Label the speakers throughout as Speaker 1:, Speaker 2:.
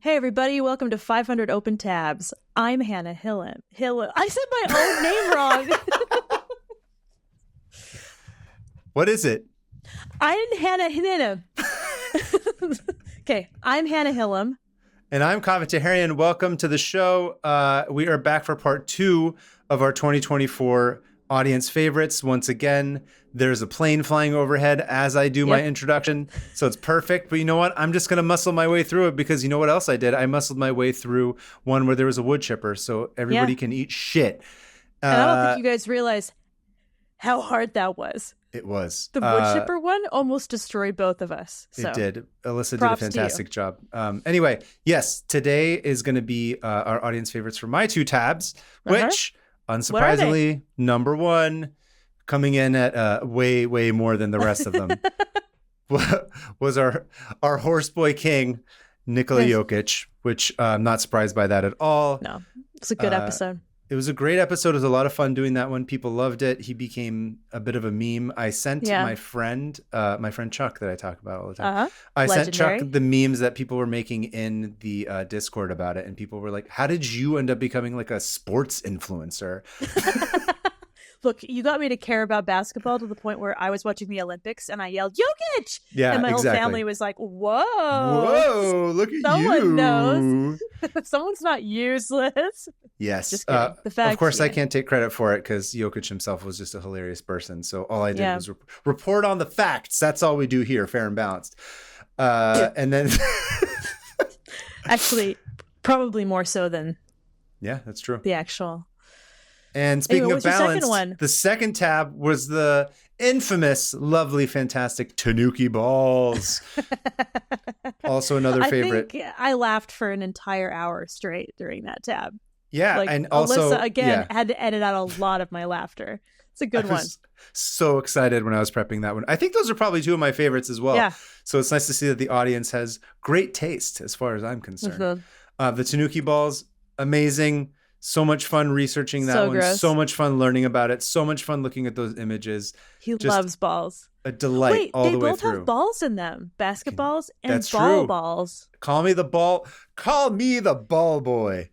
Speaker 1: Hey everybody, welcome to 500 Open Tabs. I'm Hannah Hillam. I said my own name wrong.
Speaker 2: What is it?
Speaker 1: I'm Hannah Hillam. Okay, I'm Hannah Hillam.
Speaker 2: And I'm Kaveh. Welcome to the show. We are back for part 2 of our 2024 audience favorites. Once again, there's a plane flying overhead as I do my introduction, so it's perfect. But you know what? I'm just going to muscle my way through it because you know what else I did? I muscled my way through one where there was a wood chipper, so everybody can eat shit.
Speaker 1: And I don't think you guys realize how hard that was.
Speaker 2: It was.
Speaker 1: The wood chipper one almost destroyed both of us. So.
Speaker 2: It did. Alyssa did a fantastic job. Anyway, yes, today is going to be our audience favorites for my 2 tabs, which, unsurprisingly, number 1, coming in at way more than the rest of them, was our horseboy king, Nikola Jokić, which I'm not surprised by that at all.
Speaker 1: No, it's a good episode.
Speaker 2: It was a great episode. It was a lot of fun doing that one. People loved it. He became a bit of a meme. I sent my friend Chuck that I talk about all the time. I sent Chuck the memes that people were making in the Discord about it. And people were like, how did you end up becoming like a sports influencer?
Speaker 1: Look, you got me to care about basketball to the point where I was watching the Olympics and I yelled, Jokić!
Speaker 2: Yeah,
Speaker 1: and my whole family was like,
Speaker 2: whoa, look at
Speaker 1: Someone knows. Someone's not useless.
Speaker 2: Yes.
Speaker 1: Just kidding. The facts,
Speaker 2: of course, I can't take credit for it because Jokić himself was just a hilarious person. So all I did was report on the facts. That's all we do here, fair and balanced. And then...
Speaker 1: Actually, probably more so than...
Speaker 2: Yeah, that's true.
Speaker 1: The actual...
Speaker 2: And speaking of balance, the second tab was the infamous, lovely, fantastic Tanuki balls. Also another favorite.
Speaker 1: I think I laughed for an entire hour straight during that tab.
Speaker 2: Yeah,
Speaker 1: like,
Speaker 2: and also
Speaker 1: Alyssa, again, had to edit out a lot of my laughter. It's a good one.
Speaker 2: So excited when I was prepping that one. I think those are probably 2 of my favorites as well.
Speaker 1: Yeah.
Speaker 2: So it's nice to see that the audience has great taste as far as I'm concerned. The Tanuki balls, amazing. So much fun researching that one.
Speaker 1: Gross.
Speaker 2: So much fun learning about it. So much fun looking at those images.
Speaker 1: He loves balls.
Speaker 2: A delight all the way through.
Speaker 1: They both have balls in them. Basketballs and
Speaker 2: That's
Speaker 1: ball
Speaker 2: true.
Speaker 1: balls.
Speaker 2: Call me the ball. Call me the ball boy.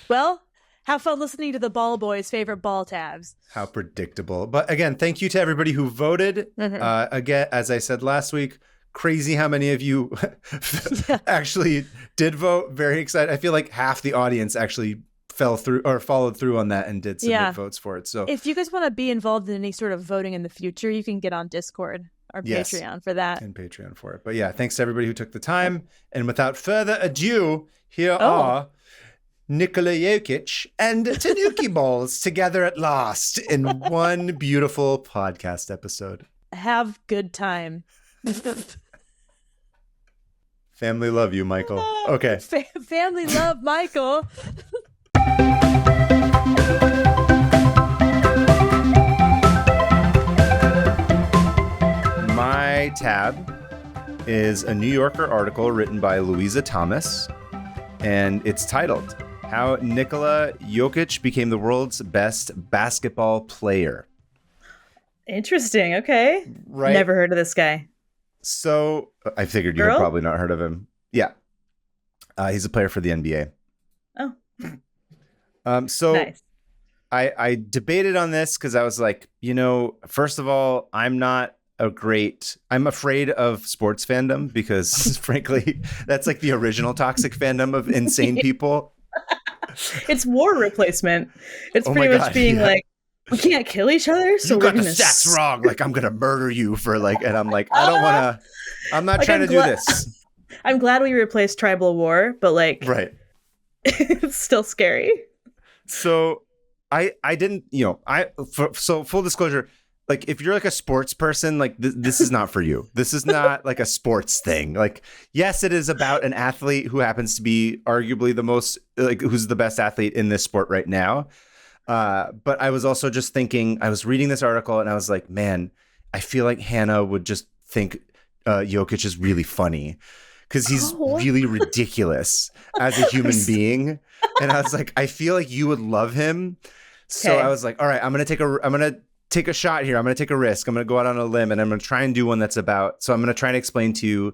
Speaker 1: Well, have fun listening to the ball boy's favorite ball tabs.
Speaker 2: How predictable. But again, thank you to everybody who voted. Again, as I said last week, crazy how many of you actually did vote. Very excited. I feel like half the audience actually fell through or followed through on that and did submit votes for it. So
Speaker 1: if you guys want to be involved in any sort of voting in the future, you can get on Discord or Patreon for that.
Speaker 2: And Patreon for it. But yeah, thanks to everybody who took the time. And without further ado, here are Nikola Jokić and Tanuki balls together at last in one beautiful podcast episode.
Speaker 1: Have good time.
Speaker 2: Family love you, Michael. Okay.
Speaker 1: Family love, Michael.
Speaker 2: My tab is a New Yorker article written by Louisa Thomas, and it's titled, How Nikola Jokić Became the World's Best Basketball Player.
Speaker 3: Interesting. Okay.
Speaker 2: Right.
Speaker 3: Never heard of this guy.
Speaker 2: So I figured you had probably not heard of him. Yeah. He's a player for the NBA.
Speaker 3: Oh.
Speaker 2: So
Speaker 3: nice.
Speaker 2: I debated on this because I was like, first of all, I'm afraid of sports fandom because frankly, that's like the original toxic fandom of insane people.
Speaker 3: It's war replacement. It's pretty much being like, we can't kill each other, so
Speaker 2: you got the stats wrong. Like, I'm gonna murder you for and I'm like, I don't want to. I'm not trying to do this.
Speaker 3: I'm glad we replaced tribal war, but
Speaker 2: right,
Speaker 3: it's still scary.
Speaker 2: So I didn't, so full disclosure, like if you're like a sports person, like this is not for you. This is not like a sports thing. Like, yes, it is about an athlete who happens to be arguably the most who's the best athlete in this sport right now. But I was also just thinking, I was reading this article and I was like, man, I feel like Hannah would just think Jokić is really funny because he's really ridiculous as a human being. And I was like, I feel like you would love him. So I was like, all right, I'm going to take a shot here. I'm going to take a risk. I'm going to go out on a limb, and I'm going to try and do one that's about. So I'm going to try and explain to you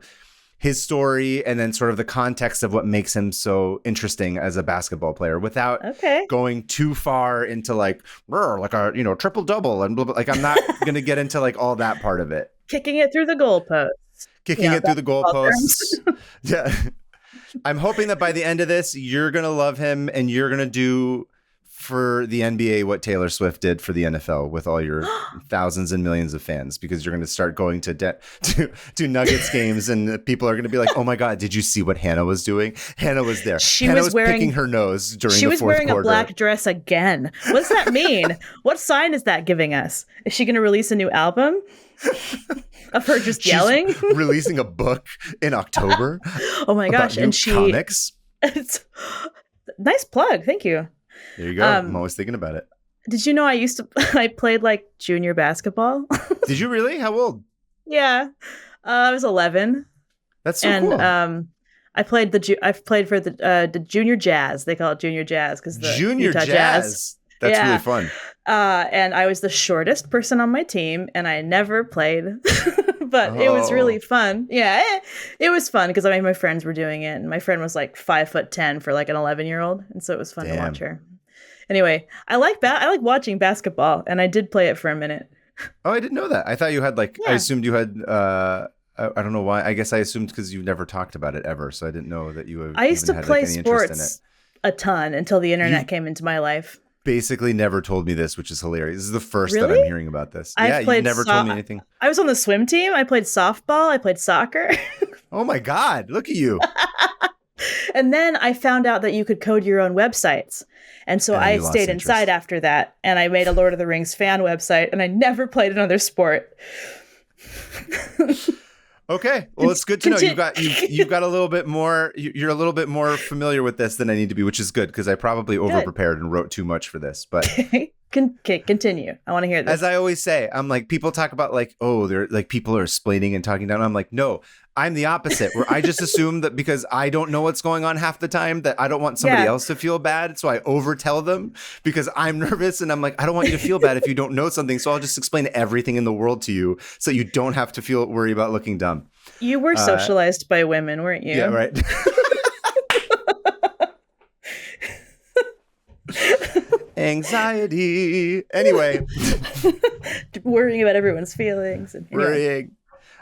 Speaker 2: his story and then sort of the context of what makes him so interesting as a basketball player without going too far into like a, you know, triple double and blah, blah. Like, I'm not going to get into like all that part of it.
Speaker 3: Kicking it through the goalposts.
Speaker 2: Yeah. I'm hoping that by the end of this, you're going to love him and you're going to do for the NBA what Taylor Swift did for the NFL with all your thousands and millions of fans, because you're going to start going to Nuggets games and people are going to be like, oh my God, did you see what Hannah was doing? Hannah was there. Hannah was picking her nose during the fourth quarter.
Speaker 3: She was wearing a black dress again. What does that mean? What sign is that giving us? Is she going to release a new album of her just yelling?
Speaker 2: She's releasing a book in October.
Speaker 3: Oh my gosh. And she
Speaker 2: comics.
Speaker 3: Nice plug. Thank you.
Speaker 2: There you go. I'm always thinking about it.
Speaker 3: Did you know I played like junior basketball?
Speaker 2: Did you really? How old?
Speaker 3: Yeah. I was 11.
Speaker 2: That's so cool.
Speaker 3: I played for the junior jazz. They call it junior jazz because the
Speaker 2: junior
Speaker 3: Utah
Speaker 2: jazz. That's really fun.
Speaker 3: And I was the shortest person on my team, and I never played, but it was really fun. Yeah, it was fun because I mean my friends were doing it, and my friend was like 5'10" for like an 11-year-old, and so it was fun to watch her. Anyway, I like watching basketball, and I did play it for a minute.
Speaker 2: Oh, I didn't know that. I thought you had I assumed you had. I don't know why. I guess I assumed because you've never talked about it ever, so I didn't know that you.
Speaker 3: I used to play sports a ton until the internet came into my life.
Speaker 2: Basically never told me this, which is hilarious. This is the first that I'm hearing about this. You never told me anything.
Speaker 3: I was on the swim team. I played softball. I played soccer.
Speaker 2: Oh my God, look at you.
Speaker 3: And then I found out that you could code your own websites. And so I stayed inside after that. And I made a Lord of the Rings fan website, and I never played another sport.
Speaker 2: Okay, well, it's good to know you've got a little bit more. You're a little bit more familiar with this than I need to be, which is good because I probably overprepared and wrote too much for this. But
Speaker 3: continue. I want to hear this.
Speaker 2: As I always say, I'm like, people talk about like, oh, they're like people are explaining and talking down. I'm like, no, I'm the opposite. Where I just assume that because I don't know what's going on half the time, that I don't want somebody else to feel bad, so I overtell them because I'm nervous and I'm like, I don't want you to feel bad if you don't know something, so I'll just explain everything in the world to you so you don't have to worry about looking dumb.
Speaker 3: You were socialized by women, weren't you?
Speaker 2: Yeah, right. Anxiety. Anyway.
Speaker 3: Worrying about everyone's feelings.
Speaker 2: Worrying.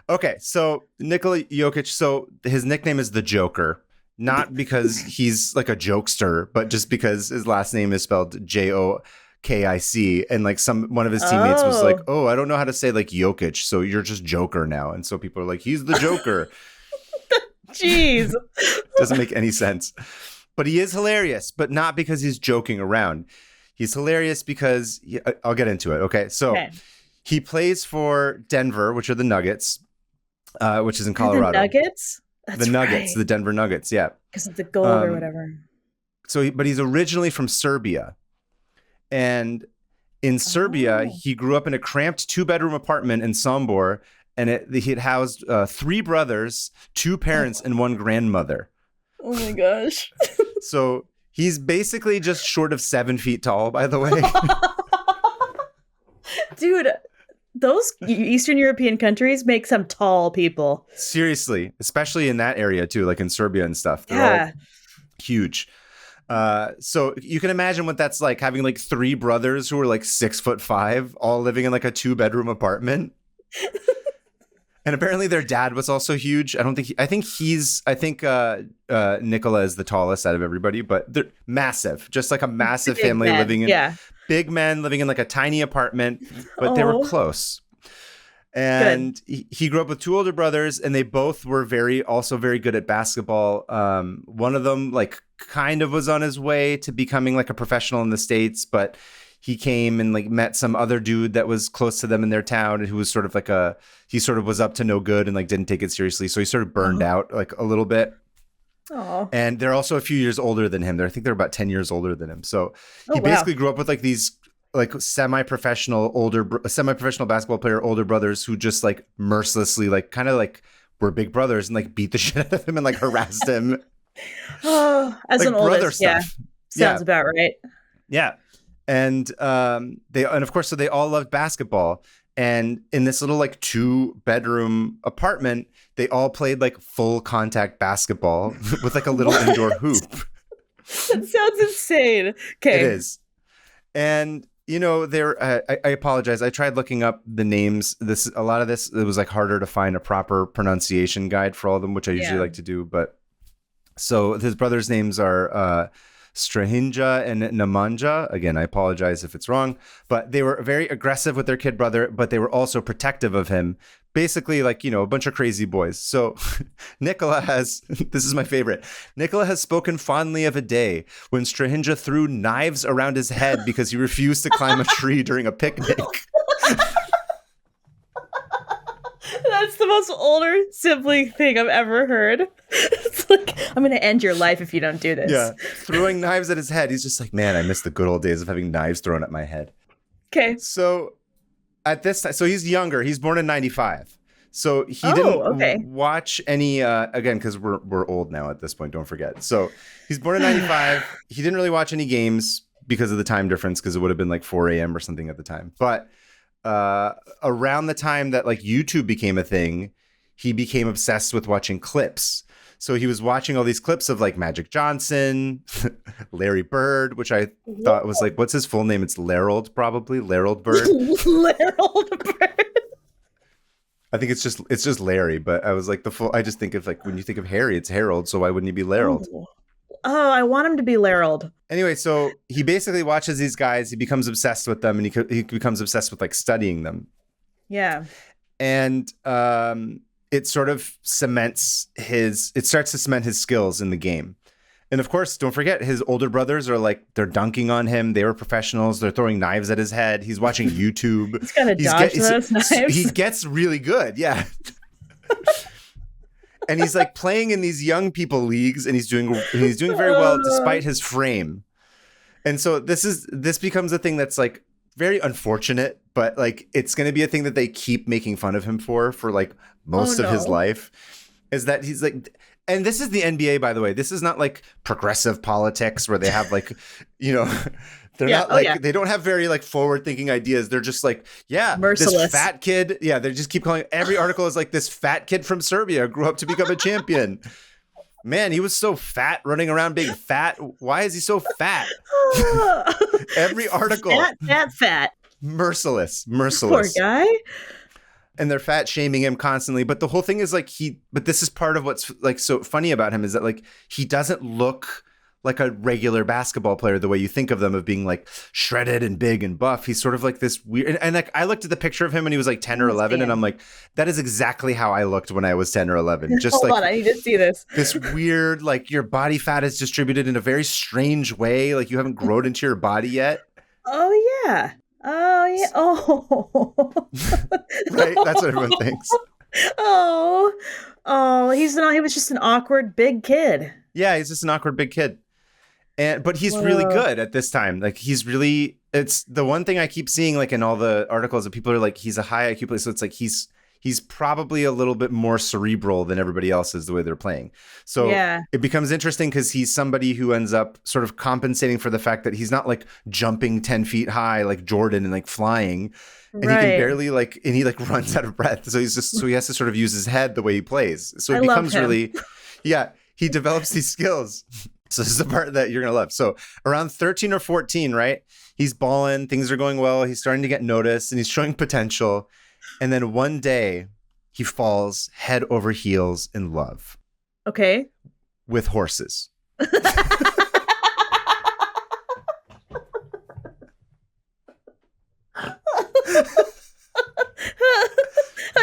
Speaker 2: Okay, so Nikola Jokić, so his nickname is the Joker, not because he's like a jokester, but just because his last name is spelled Jokic, and like one of his teammates was like, oh, I don't know how to say like Jokić, so you're just Joker now. And so people are like, he's the Joker.
Speaker 3: Jeez.
Speaker 2: Doesn't make any sense. But he is hilarious, but not because he's joking around. He's hilarious because I'll get into it. Okay, so he plays for Denver, which are the Nuggets, which is in Colorado.
Speaker 3: The Nuggets? That's
Speaker 2: the Nuggets, the Denver Nuggets, yeah.
Speaker 3: Because of the gold or whatever.
Speaker 2: So, but he's originally from Serbia. And in Serbia, he grew up in a cramped 2-bedroom apartment in Sombor, and he had housed 3 brothers, 2 parents, and 1 grandmother.
Speaker 3: Oh my gosh.
Speaker 2: So he's basically just short of 7 feet tall, by the way.
Speaker 3: Dude, those Eastern European countries make some tall people.
Speaker 2: Seriously, especially in that area too, like in Serbia and stuff. They're all huge. So you can imagine what that's like, having like 3 brothers who are like 6'5", all living in like a 2-bedroom apartment. And apparently their dad was also huge. I think Nikola is the tallest out of everybody, but they're massive, just like a massive family living in big men living in like a tiny apartment, but they were close. And he grew up with 2 older brothers, and they both were also very good at basketball. One of them like kind of was on his way to becoming like a professional in the States, but he came and like met some other dude that was close to them in their town, and who was sort of like he sort of was up to no good and like didn't take it seriously. So he sort of burned out like a little bit.
Speaker 3: Aww.
Speaker 2: And they're also a few years older than him. I think they're about 10 years older than him. So he basically grew up with like these like semi-professional basketball player older brothers who just like mercilessly like kind of like were big brothers and like beat the shit out of him and like harassed him.
Speaker 3: As
Speaker 2: like
Speaker 3: an oldest,
Speaker 2: stuff.
Speaker 3: Sounds about right.
Speaker 2: Yeah. And of course, so they all loved basketball. And in this little like 2-bedroom apartment, they all played like full contact basketball with like a little indoor hoop.
Speaker 3: That sounds insane. Okay.
Speaker 2: It is. And I apologize. I tried looking up the names. A lot of this, it was like harder to find a proper pronunciation guide for all of them, which I usually like to do. But so his brothers' names are Strahinja and Namanja. Again, I apologize if it's wrong, but they were very aggressive with their kid brother, but they were also protective of him. Basically, like, a bunch of crazy boys. So Nikola has, this is my favorite. Nikola has spoken fondly of a day when Strahinja threw knives around his head because he refused to climb a tree during a picnic.
Speaker 3: That's the most older sibling thing I've ever heard. It's like, I'm going to end your life if you don't do this.
Speaker 2: Yeah, throwing knives at his head. He's just like, man, I miss the good old days of having knives thrown at my head.
Speaker 3: Okay.
Speaker 2: So at this time, so he's younger. He's born in 95. So he didn't watch any, again, because we're old now at this point, don't forget. So he's born in 95. He didn't really watch any games because of the time difference, because it would have been like 4 a.m. or something at the time. But around the time that like YouTube became a thing, he became obsessed with watching clips. So he was watching all these clips of like Magic Johnson, Larry Bird, which I thought was like, what's his full name? It's Larold, probably. Larold Bird.
Speaker 3: Larold Bird.
Speaker 2: I think it's just Larry, but I was like I just think of like, when you think of Harry, it's Harold. So why wouldn't he be Larold?
Speaker 3: Oh, I want him to be Larold. Anyway,
Speaker 2: so he basically watches these guys. He becomes obsessed with them, and he becomes obsessed with like studying them.
Speaker 3: Yeah.
Speaker 2: And it sort of starts to cement his skills in the game. And of course, don't forget, his older brothers are like, they're dunking on him. They were professionals. They're throwing knives at his head. He's watching YouTube.
Speaker 3: He's got to dodge those knives.
Speaker 2: He gets really good. Yeah. And he's like playing in these young people leagues, and he's doing very well despite his frame. And so this becomes a thing that's like very unfortunate, but like it's going to be a thing that they keep making fun of him for like most of his life, is that he's like, and this is the NBA, by the way. This is not like progressive politics where they have like, they're not like, they don't have very like forward thinking ideas. They're just like,
Speaker 3: merciless.
Speaker 2: This fat kid. Yeah. They just keep calling, every article is like, this fat kid from Serbia grew up to become a champion. Man, he was so fat, running around being fat. Why is he so fat? Every article.
Speaker 3: Fat.
Speaker 2: Merciless.
Speaker 3: Poor guy.
Speaker 2: And they're fat shaming him constantly. But the whole thing is like but this is part of what's like so funny about him, is that like he doesn't look like a regular basketball player the way you think of them, of being like shredded and big and buff. He's sort of like this weird, and like I looked at the picture of him when he was like 10 or 11, and I'm like, that is exactly how I looked when I was 10 or 11. Just
Speaker 3: Hold on, I need to see this.
Speaker 2: This weird, like your body fat is distributed in a very strange way. Like you haven't grown into your body yet.
Speaker 3: Oh yeah. Oh.
Speaker 2: Right? That's what everyone thinks.
Speaker 3: Oh, he was just an awkward big kid.
Speaker 2: Yeah, he's just an awkward big kid. But he's really good at this time. Like it's the one thing I keep seeing like in all the articles that people are like, he's a high IQ player. So it's like, he's probably a little bit more cerebral than everybody else is the way they're playing. So it becomes interesting because he's somebody who ends up sort of compensating for the fact that he's not like jumping 10 feet high like Jordan and like flying. And he can barely like, and he like runs out of breath. So he has to sort of use his head the way he plays. So it becomes really, he develops these skills. So this is the part that you're going to love. So around 13 or 14, right? He's balling. Things are going well. He's starting to get noticed and he's showing potential. And then one day he falls head over heels in love.
Speaker 3: Okay.
Speaker 2: With horses.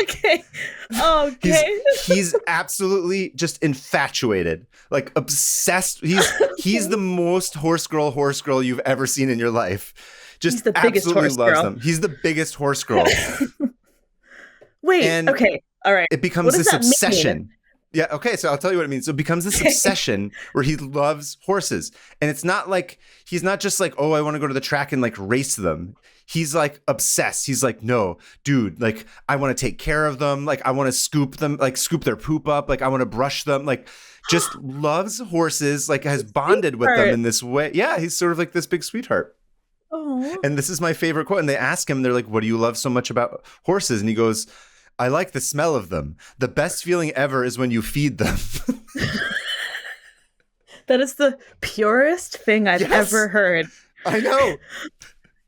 Speaker 3: Okay.
Speaker 2: He's absolutely just infatuated, like obsessed. He's the most horse girl you've ever seen in your life. Just
Speaker 3: he's the biggest
Speaker 2: absolutely
Speaker 3: horse
Speaker 2: loves
Speaker 3: girl.
Speaker 2: them. He's the biggest horse girl.
Speaker 3: Wait.
Speaker 2: And
Speaker 3: okay. All right.
Speaker 2: It becomes this obsession. Yeah. Okay. So I'll tell you what it means. So it becomes this obsession where he loves horses, and it's not like he's not just like, oh, I want to go to the track and like race them. He's like obsessed. He's like, no, dude, like I want to take care of them. Like I want to scoop them, like scoop their poop up. Like I want to brush them. Like just loves horses. Like has bonded with them in this way. Yeah, he's sort of like this big sweetheart.
Speaker 3: Oh.
Speaker 2: And this is my favorite quote. And they ask him, they're like, what do you love so much about horses? And he goes, I like the smell of them. The best feeling ever is when you feed them.
Speaker 3: That is the purest thing I've ever heard.
Speaker 2: I know.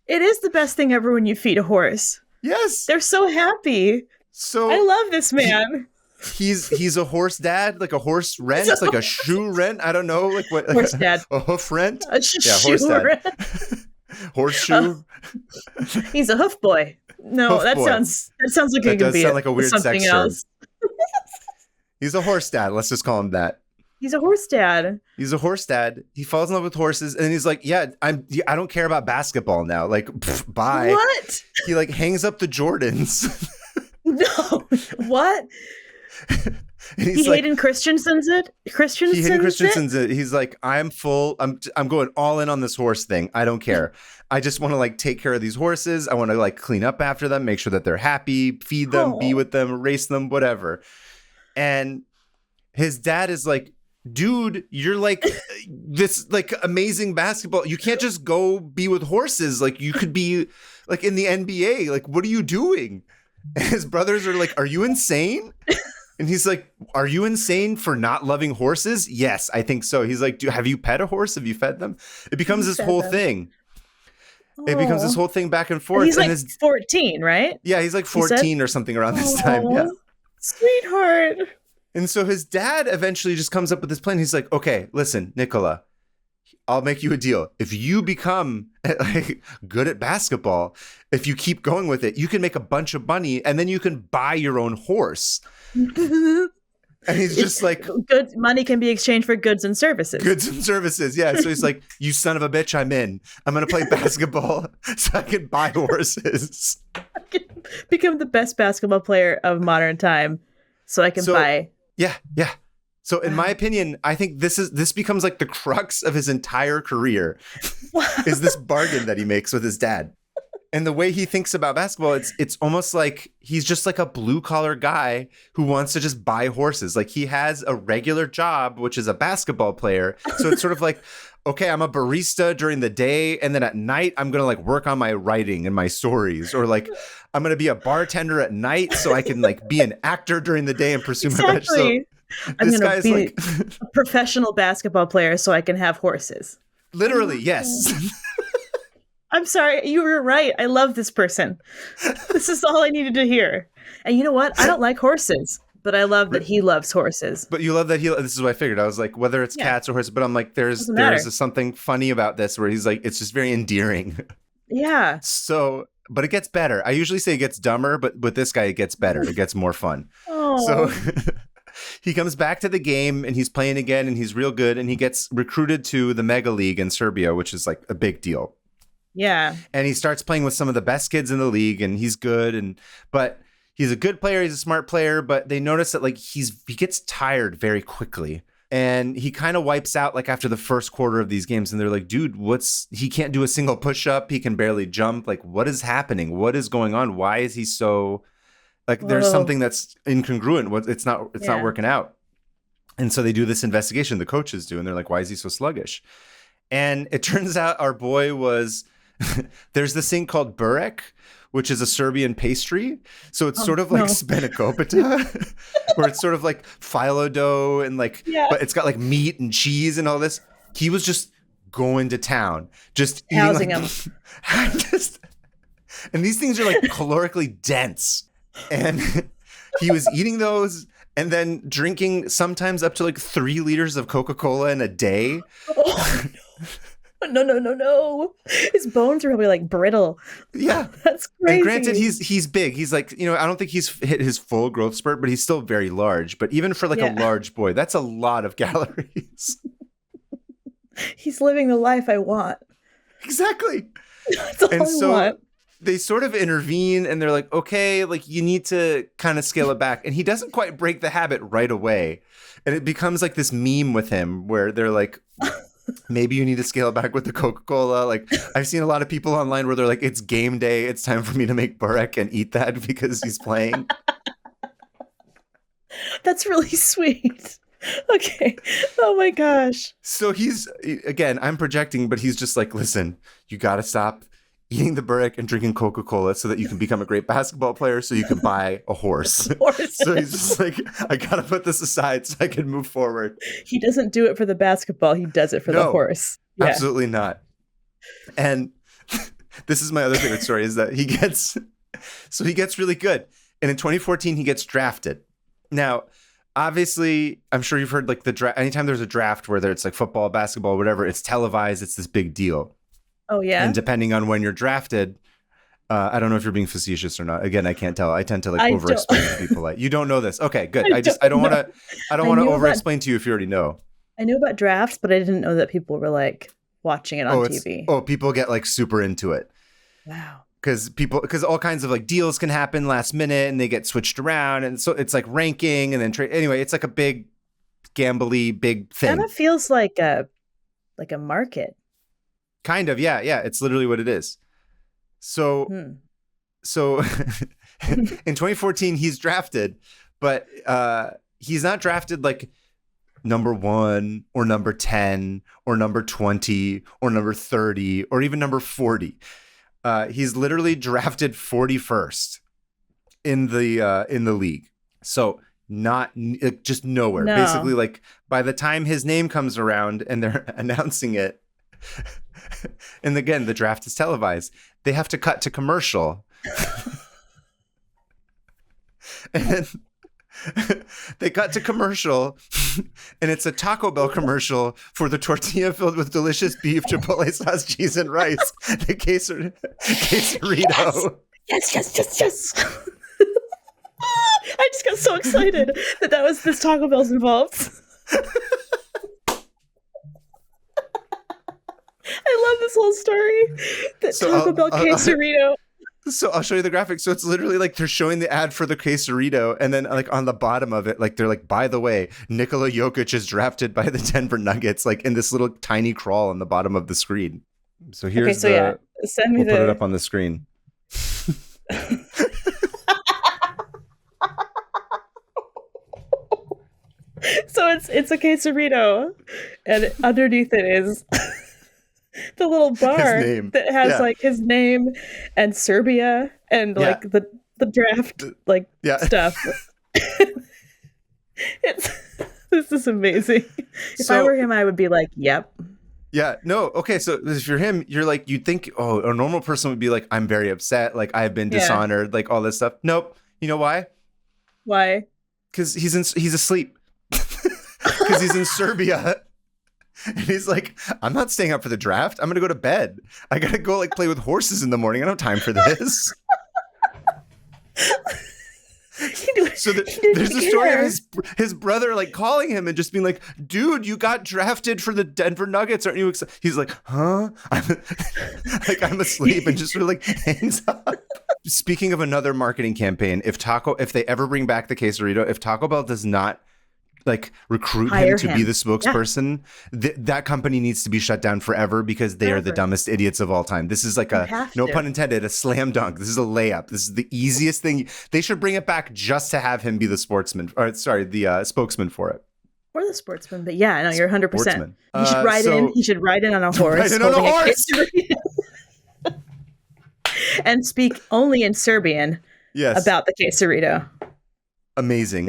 Speaker 3: It is the best thing ever when you feed a horse.
Speaker 2: Yes.
Speaker 3: They're so happy.
Speaker 2: So
Speaker 3: I love this man.
Speaker 2: He's a horse dad, like a horse rent, like a shoe rent. I don't know, like what?
Speaker 3: Horse dad.
Speaker 2: A hoof rent?
Speaker 3: A
Speaker 2: horse dad.
Speaker 3: rent.
Speaker 2: Horseshoe.
Speaker 3: He's a hoof boy. No,
Speaker 2: Hoof
Speaker 3: that
Speaker 2: boy.
Speaker 3: sounds like
Speaker 2: That
Speaker 3: it could
Speaker 2: does
Speaker 3: be
Speaker 2: sound like a weird
Speaker 3: something
Speaker 2: sex term.
Speaker 3: else.
Speaker 2: He's a horse dad. Let's just call him that.
Speaker 3: He's a horse dad.
Speaker 2: He's a horse dad. He falls in love with horses, and he's like, "Yeah, I don't care about basketball now. Like, bye."
Speaker 3: What?
Speaker 2: He like hangs up the Jordans.
Speaker 3: No. What?
Speaker 2: And
Speaker 3: He
Speaker 2: like,
Speaker 3: Hayden Christensen's it?
Speaker 2: he Hayden Christensen's it. He's like, I'm going all in on this horse thing. I don't care. I just want to like take care of these horses. I want to like clean up after them, make sure that they're happy, feed them, be with them, race them, whatever. And his dad is like, dude, you're like this like amazing basketball. You can't just go be with horses. Like you could be like in the NBA. Like, what are you doing? And his brothers are like, are you insane? And he's like, are you insane for not loving horses? Yes, I think so. He's like, have you pet a horse? Have you fed them? It becomes this whole thing. It becomes this whole thing back and forth.
Speaker 3: He's
Speaker 2: and
Speaker 3: like 14, right?
Speaker 2: Yeah, he's like 14 or something around this time. Yeah.
Speaker 3: Sweetheart.
Speaker 2: And so his dad eventually just comes up with this plan. He's like, okay, listen, Nikola, I'll make you a deal. If you become like, good at basketball, if you keep going with it, you can make a bunch of money and then you can buy your own horse. And he's just like,
Speaker 3: good money can be exchanged for goods and services.
Speaker 2: Goods and services. Yeah. So he's like, you son of a bitch, I'm in. I'm going to play basketball so I can buy horses.
Speaker 3: I can become the best basketball player of modern time so I can buy.
Speaker 2: Yeah. Yeah. So in my opinion, I think this becomes like the crux of his entire career is this bargain that he makes with his dad. And the way he thinks about basketball, it's almost like he's just like a blue collar guy who wants to just buy horses. Like he has a regular job, which is a basketball player. So it's sort of like, okay, I'm a barista during the day. And then at night, I'm going to like work on my writing and my stories. Or like, I'm going to be a bartender at night so I can like be an actor during the day and pursue my passion. So
Speaker 3: I'm going to be like a professional basketball player so I can have horses.
Speaker 2: Literally, yes.
Speaker 3: I'm sorry. You were right. I love this person. This is all I needed to hear. And you know what? I don't like horses, but I love that he loves horses.
Speaker 2: But you love that this is what I figured. I was like, whether it's cats or horses, but I'm like, there's something funny about this where he's like, it's just very endearing.
Speaker 3: Yeah.
Speaker 2: So, but it gets better. I usually say it gets dumber, but with this guy, it gets better. It gets more fun.
Speaker 3: Oh.
Speaker 2: So he comes back to the game and he's playing again and he's real good. And he gets recruited to the Mega League in Serbia, which is like a big deal.
Speaker 3: Yeah.
Speaker 2: And he starts playing with some of the best kids in the league and he's good. But he's a good player. He's a smart player, but they notice that like he gets tired very quickly and he kind of wipes out like after the first quarter of these games. And they're like, dude, he can't do a single push up. He can barely jump. Like, what is happening? What is going on? Why is he so like, there's something that's incongruent. It's not working out. And so they do this investigation. The coaches do. And they're like, why is he so sluggish? And it turns out our boy was, there's this thing called burek, which is a Serbian pastry. So it's sort of like spanakopita, where it's sort of like phyllo dough and like, but it's got like meat and cheese and all this. He was just going to town, just
Speaker 3: housing
Speaker 2: eating them. And these things are like calorically dense. And he was eating those and then drinking sometimes up to like 3 liters of Coca-Cola in a day.
Speaker 3: Oh, no. His bones are probably like brittle.
Speaker 2: Yeah.
Speaker 3: That's crazy.
Speaker 2: And granted, he's big. He's like, I don't think he's hit his full growth spurt, but he's still very large. But even for like a large boy, that's a lot of calories.
Speaker 3: He's living the life I want.
Speaker 2: Exactly.
Speaker 3: That's all I want.
Speaker 2: They sort of intervene and they're like, okay, like you need to kind of scale it back. And he doesn't quite break the habit right away. And it becomes like this meme with him where they're like, maybe you need to scale back with the Coca-Cola. Like I've seen a lot of people online where they're like, it's game day. It's time for me to make burek and eat that because he's playing.
Speaker 3: That's really sweet. Okay. Oh my gosh.
Speaker 2: So he's, again, I'm projecting, but he's just like, listen, you got to stop eating the burek and drinking Coca-Cola so that you can become a great basketball player so you can buy a horse. So he's just like, I gotta put this aside so I can move forward.
Speaker 3: He doesn't do it for the basketball. He does it for the horse. Yeah.
Speaker 2: Absolutely not. And this is my other favorite story is that he gets really good. And in 2014, he gets drafted. Now, obviously, I'm sure you've heard like the draft. Anytime there's a draft, whether it's like football, basketball, whatever, it's televised. It's this big deal.
Speaker 3: Oh, yeah.
Speaker 2: And depending on when you're drafted, I don't know if you're being facetious or not. Again, I can't tell. I tend to like over-explain to be polite. You don't know this. Okay, good. I don't want to over-explain to you if you already know.
Speaker 3: I knew about drafts, but I didn't know that people were like watching it on TV.
Speaker 2: People get like super into it.
Speaker 3: Wow.
Speaker 2: Because all kinds of like deals can happen last minute and they get switched around. And so it's like ranking and then trade. Anyway, it's like a big gambly big thing.
Speaker 3: Kind of feels like a market.
Speaker 2: Kind of. Yeah. Yeah. It's literally what it is. So in 2014, he's drafted, but he's not drafted like number 1 or number 10 or number 20 or number 30 or even number 40. He's literally drafted 41st in the league. So not just nowhere.
Speaker 3: No.
Speaker 2: Basically, like by the time his name comes around and they're announcing it, and again, the draft is televised, they have to cut to commercial. And they cut to commercial, and it's a Taco Bell commercial for the tortilla filled with delicious beef, chipotle sauce, cheese, and rice. The quesarito.
Speaker 3: Yes. I just got so excited that was this Taco Bell's involved. I love this whole story. The Taco Bell quesarito.
Speaker 2: So I'll show you the graphic. So it's literally like they're showing the ad for the quesarito, and then like on the bottom of it, like they're like, by the way, Nikola Jokić is drafted by the Denver Nuggets, like in this little tiny crawl on the bottom of the screen. So here's
Speaker 3: send me
Speaker 2: we'll put it up on the screen.
Speaker 3: So it's a quesarito, and underneath it is the little bar that has like his name and Serbia and like the draft stuff. This is amazing. If I were him, I would be like, yep.
Speaker 2: Yeah, no, okay, so if you're him, you're like, you'd think, a normal person would be like, I'm very upset, like I've been dishonored, like all this stuff. Nope. You know why?
Speaker 3: Why?
Speaker 2: Because he's asleep. Because he's in Serbia. And he's like, I'm not staying up for the draft. I'm going to go to bed. I got to go like play with horses in the morning. I don't have time for this. So there's a story of his brother like calling him and just being like, dude, you got drafted for the Denver Nuggets. Aren't you excited? He's like, huh? I'm asleep, and just sort of like hangs up. Speaking of another marketing campaign, if they ever bring back the quesarito, if Taco Bell does not like recruit him to be the spokesperson, that company needs to be shut down forever because they are the dumbest idiots of all time. This is like no pun intended, a slam dunk. This is a layup. This is the easiest thing. They should bring it back just to have him be the spokesman for it.
Speaker 3: Or the sportsman, but yeah, no, you're 100%. He should ride in. He should ride in on a horse.
Speaker 2: Ride in on a horse.
Speaker 3: And speak only in Serbian about the quesarito.
Speaker 2: Amazing.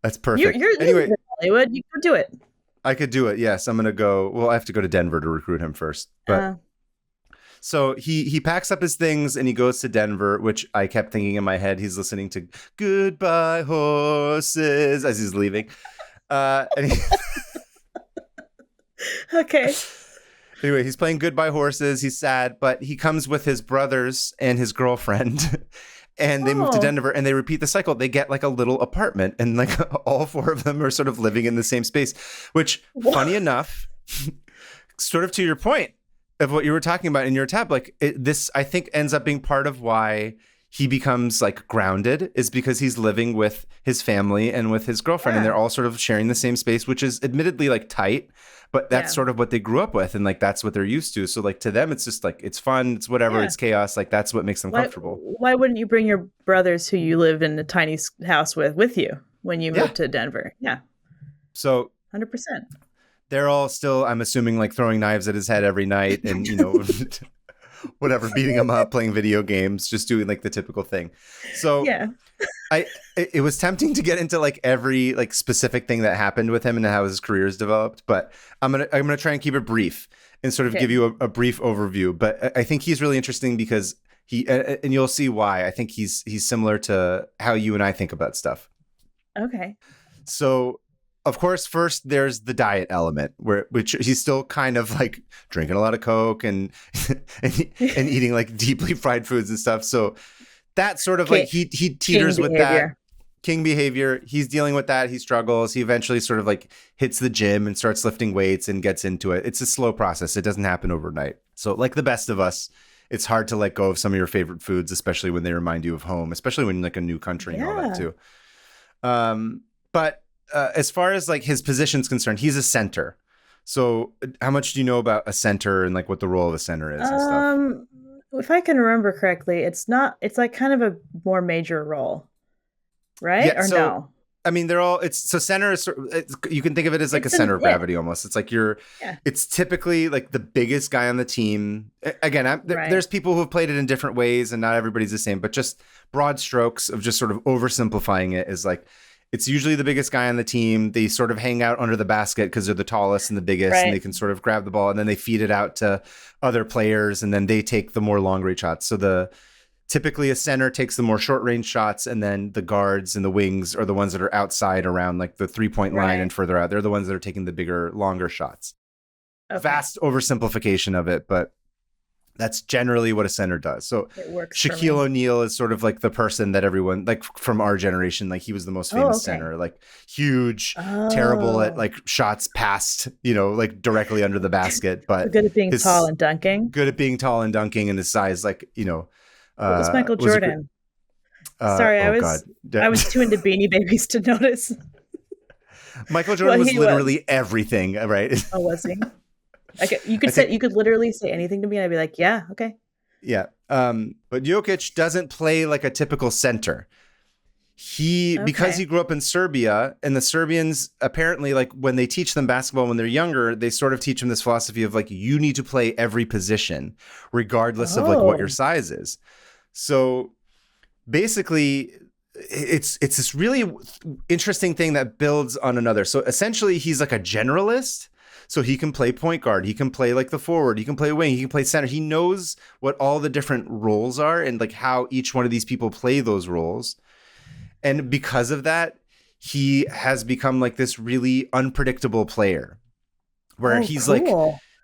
Speaker 2: That's perfect.
Speaker 3: You're
Speaker 2: anyway,
Speaker 3: in Hollywood. You could do it.
Speaker 2: I could do it. Yes, I'm gonna go. Well, I have to go to Denver to recruit him first. But so he packs up his things and he goes to Denver, which I kept thinking in my head he's listening to "Goodbye Horses" as he's leaving.
Speaker 3: Okay.
Speaker 2: Anyway, he's playing Goodbye Horses. He's sad, but he comes with his brothers and his girlfriend. And they move to Denver and they repeat the cycle. They get like a little apartment and like all 4 of them are sort of living in the same space, which funny enough, sort of to your point of what you were talking about in your tab, like this, I think ends up being part of why he becomes like grounded is because he's living with his family and with his girlfriend and they're all sort of sharing the same space, which is admittedly like tight, but that's sort of what they grew up with. And like, that's what they're used to. So like to them, it's just like, it's fun. It's whatever. It's chaos. Like that's what makes them comfortable.
Speaker 3: Why wouldn't you bring your brothers who you live in a tiny house with you when you move to Denver? Yeah.
Speaker 2: So
Speaker 3: 100%.
Speaker 2: They're all still, I'm assuming, like throwing knives at his head every night and, whatever, beating him up, playing video games, just doing like the typical thing. So
Speaker 3: Yeah.
Speaker 2: it was tempting to get into like every like specific thing that happened with him and how his career has developed, but I'm gonna try and keep it brief and sort of give you a brief overview. But I think he's really interesting because and you'll see why. I think he's similar to how you and I think about stuff.
Speaker 3: Okay.
Speaker 2: So, of course, first there's the diet element, which he's still kind of like drinking a lot of Coke and and eating like deeply fried foods and stuff. So that sort of like he teeters with that king behavior. He's dealing with that. He struggles. He eventually sort of like hits the gym and starts lifting weights and gets into it. It's a slow process. It doesn't happen overnight. So like the best of us, it's hard to let go of some of your favorite foods, especially when they remind you of home, especially when you're like a new country and all that too. But as far as like his position's concerned, he's a center. So how much do you know about a center and like what the role of a center is and stuff?
Speaker 3: If I can remember correctly, it's like kind of a more major role, right?
Speaker 2: Yeah,
Speaker 3: or
Speaker 2: so,
Speaker 3: no?
Speaker 2: I mean, center is, you can think of it as like a center of gravity almost. It's like it's typically like the biggest guy on the team. Again, there's people who have played it in different ways and not everybody's the same, but just broad strokes of just sort of oversimplifying it is like, it's usually the biggest guy on the team. They sort of hang out under the basket because they're the tallest and the biggest, and they can sort of grab the ball and then they feed it out to other players and then they take the more long range shots. So typically a center takes the more short range shots, and then the guards and the wings are the ones that are outside around like the 3-point line and further out. They're the ones that are taking the bigger, longer shots. Okay. Vast oversimplification of it, but that's generally what a center does. So Shaquille O'Neal is sort of like the person that everyone, like from our generation, like he was the most famous center, like huge, terrible at like shots past, like directly under the basket, but
Speaker 3: good at being tall and dunking.
Speaker 2: Good at being tall and dunking, and his size, like,
Speaker 3: what was Michael Jordan? Sorry, I was too into Beanie Babies to notice.
Speaker 2: Michael Jordan was literally everything, right?
Speaker 3: Oh, was he? Okay, you could literally say anything to me and I'd be like, yeah, okay.
Speaker 2: Yeah. But Jokić doesn't play like a typical center. Because he grew up in Serbia, and the Serbians apparently, like when they teach them basketball when they're younger, they sort of teach them this philosophy of like, you need to play every position regardless of like what your size is. So basically it's this really interesting thing that builds on another. So essentially he's like a generalist. So he can play point guard, he can play like the forward, he can play wing, he can play center. He knows what all the different roles are and like how each one of these people play those roles. And because of that, he has become like this really unpredictable player where he's like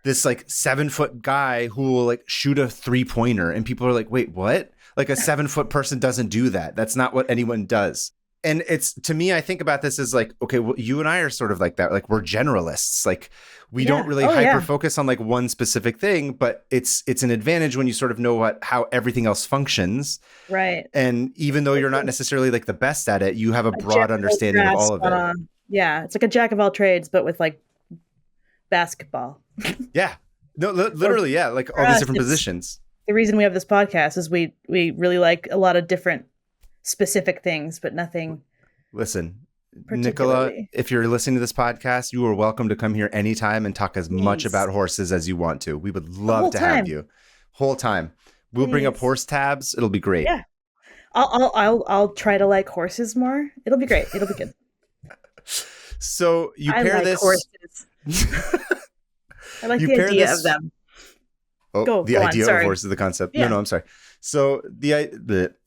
Speaker 2: this like 7-foot guy who will like shoot a 3-pointer. And people are like, wait, what? Like a 7-foot person doesn't do that. That's not what anyone does. And it's, to me, I think about this as like, okay, well, you and I are sort of like that. Like we're generalists. Like we don't really hyper focus on like one specific thing, but it's an advantage when you sort of know how everything else functions.
Speaker 3: Right.
Speaker 2: And even though you're not necessarily like the best at it, you have a broad understanding of all of it.
Speaker 3: Yeah. It's like a jack of all trades, but with like basketball.
Speaker 2: Yeah. No, literally. Yeah. Like all these different positions.
Speaker 3: The reason we have this podcast is we really like a lot of different specific things, but nothing.
Speaker 2: Listen, Nikola, if you're listening to this podcast, you are welcome to come here anytime and talk as much about horses as you want to. We would love to have you. Whole time. We'll bring up horse tabs. It'll be great.
Speaker 3: Yeah. I'll try to like horses more. It'll be great. It'll be good.
Speaker 2: So you pair this.
Speaker 3: Horses. I like the idea of them.
Speaker 2: Oh, the idea of horses, the concept. Yeah. No, I'm sorry. So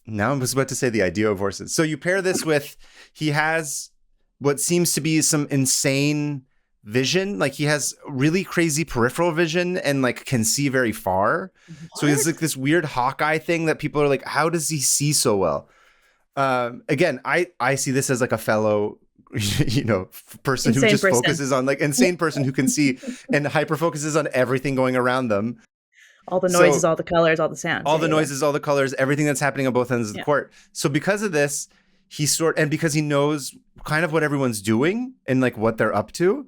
Speaker 2: now I was about to say the idea of horses. So you pair this with, he has what seems to be some insane vision. Like he has really crazy peripheral vision and like can see very far. What? So he has like this weird Hawkeye thing that people are like, how does he see so well? Again, I see this as like a fellow person who just focuses on like insane person who can see and hyper focuses on everything going around them.
Speaker 3: All the noises, all the colors, all the sounds.
Speaker 2: All the noises, all the colors, everything that's happening on both ends of the court. So because of this, and because he knows kind of what everyone's doing and like what they're up to,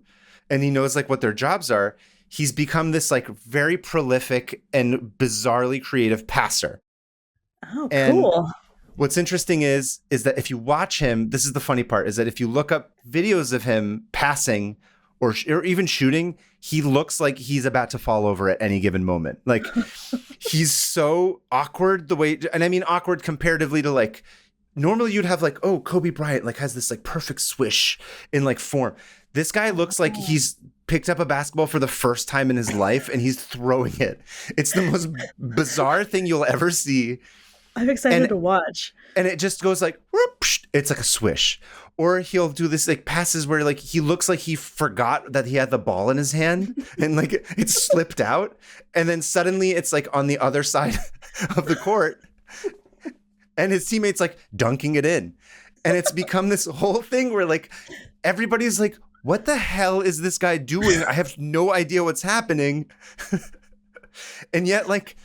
Speaker 2: and he knows like what their jobs are, he's become this like very prolific and bizarrely creative passer.
Speaker 3: Oh, cool.
Speaker 2: What's interesting is that if you watch him, this is the funny part, is that if you look up videos of him passing or even shooting, he looks like he's about to fall over at any given moment. Like he's so awkward the way, and I mean awkward comparatively to like, normally you'd have like, oh, Kobe Bryant like has this like perfect swish in like form. This guy looks like he's picked up a basketball for the first time in his life and he's throwing it. It's the most bizarre thing you'll ever see.
Speaker 3: I'm excited to watch.
Speaker 2: And it just goes like, whoosh, it's like a swish. Or he'll do this like passes where like he looks like he forgot that he had the ball in his hand and like it slipped out. And then suddenly it's like on the other side of the court and his teammates like dunking it in. And it's become this whole thing where like everybody's like, what the hell is this guy doing? I have no idea what's happening. And yet like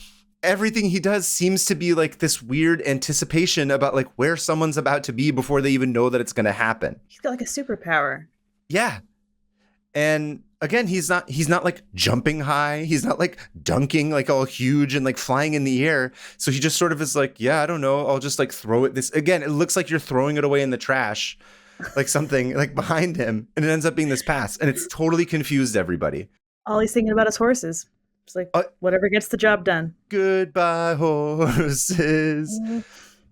Speaker 2: everything he does seems to be like this weird anticipation about like where someone's about to be before they even know that it's going to happen.
Speaker 3: He's got like a superpower.
Speaker 2: Yeah. And again, he's not like jumping high. He's not like dunking like all huge and like flying in the air. So he just sort of is like, yeah, I don't know. I'll just like throw it this again. It looks like you're throwing it away in the trash, like something like behind him. And it ends up being this pass. And it's totally confused everybody.
Speaker 3: All he's thinking about is horses. It's like whatever gets the job done.
Speaker 2: Goodbye, horses.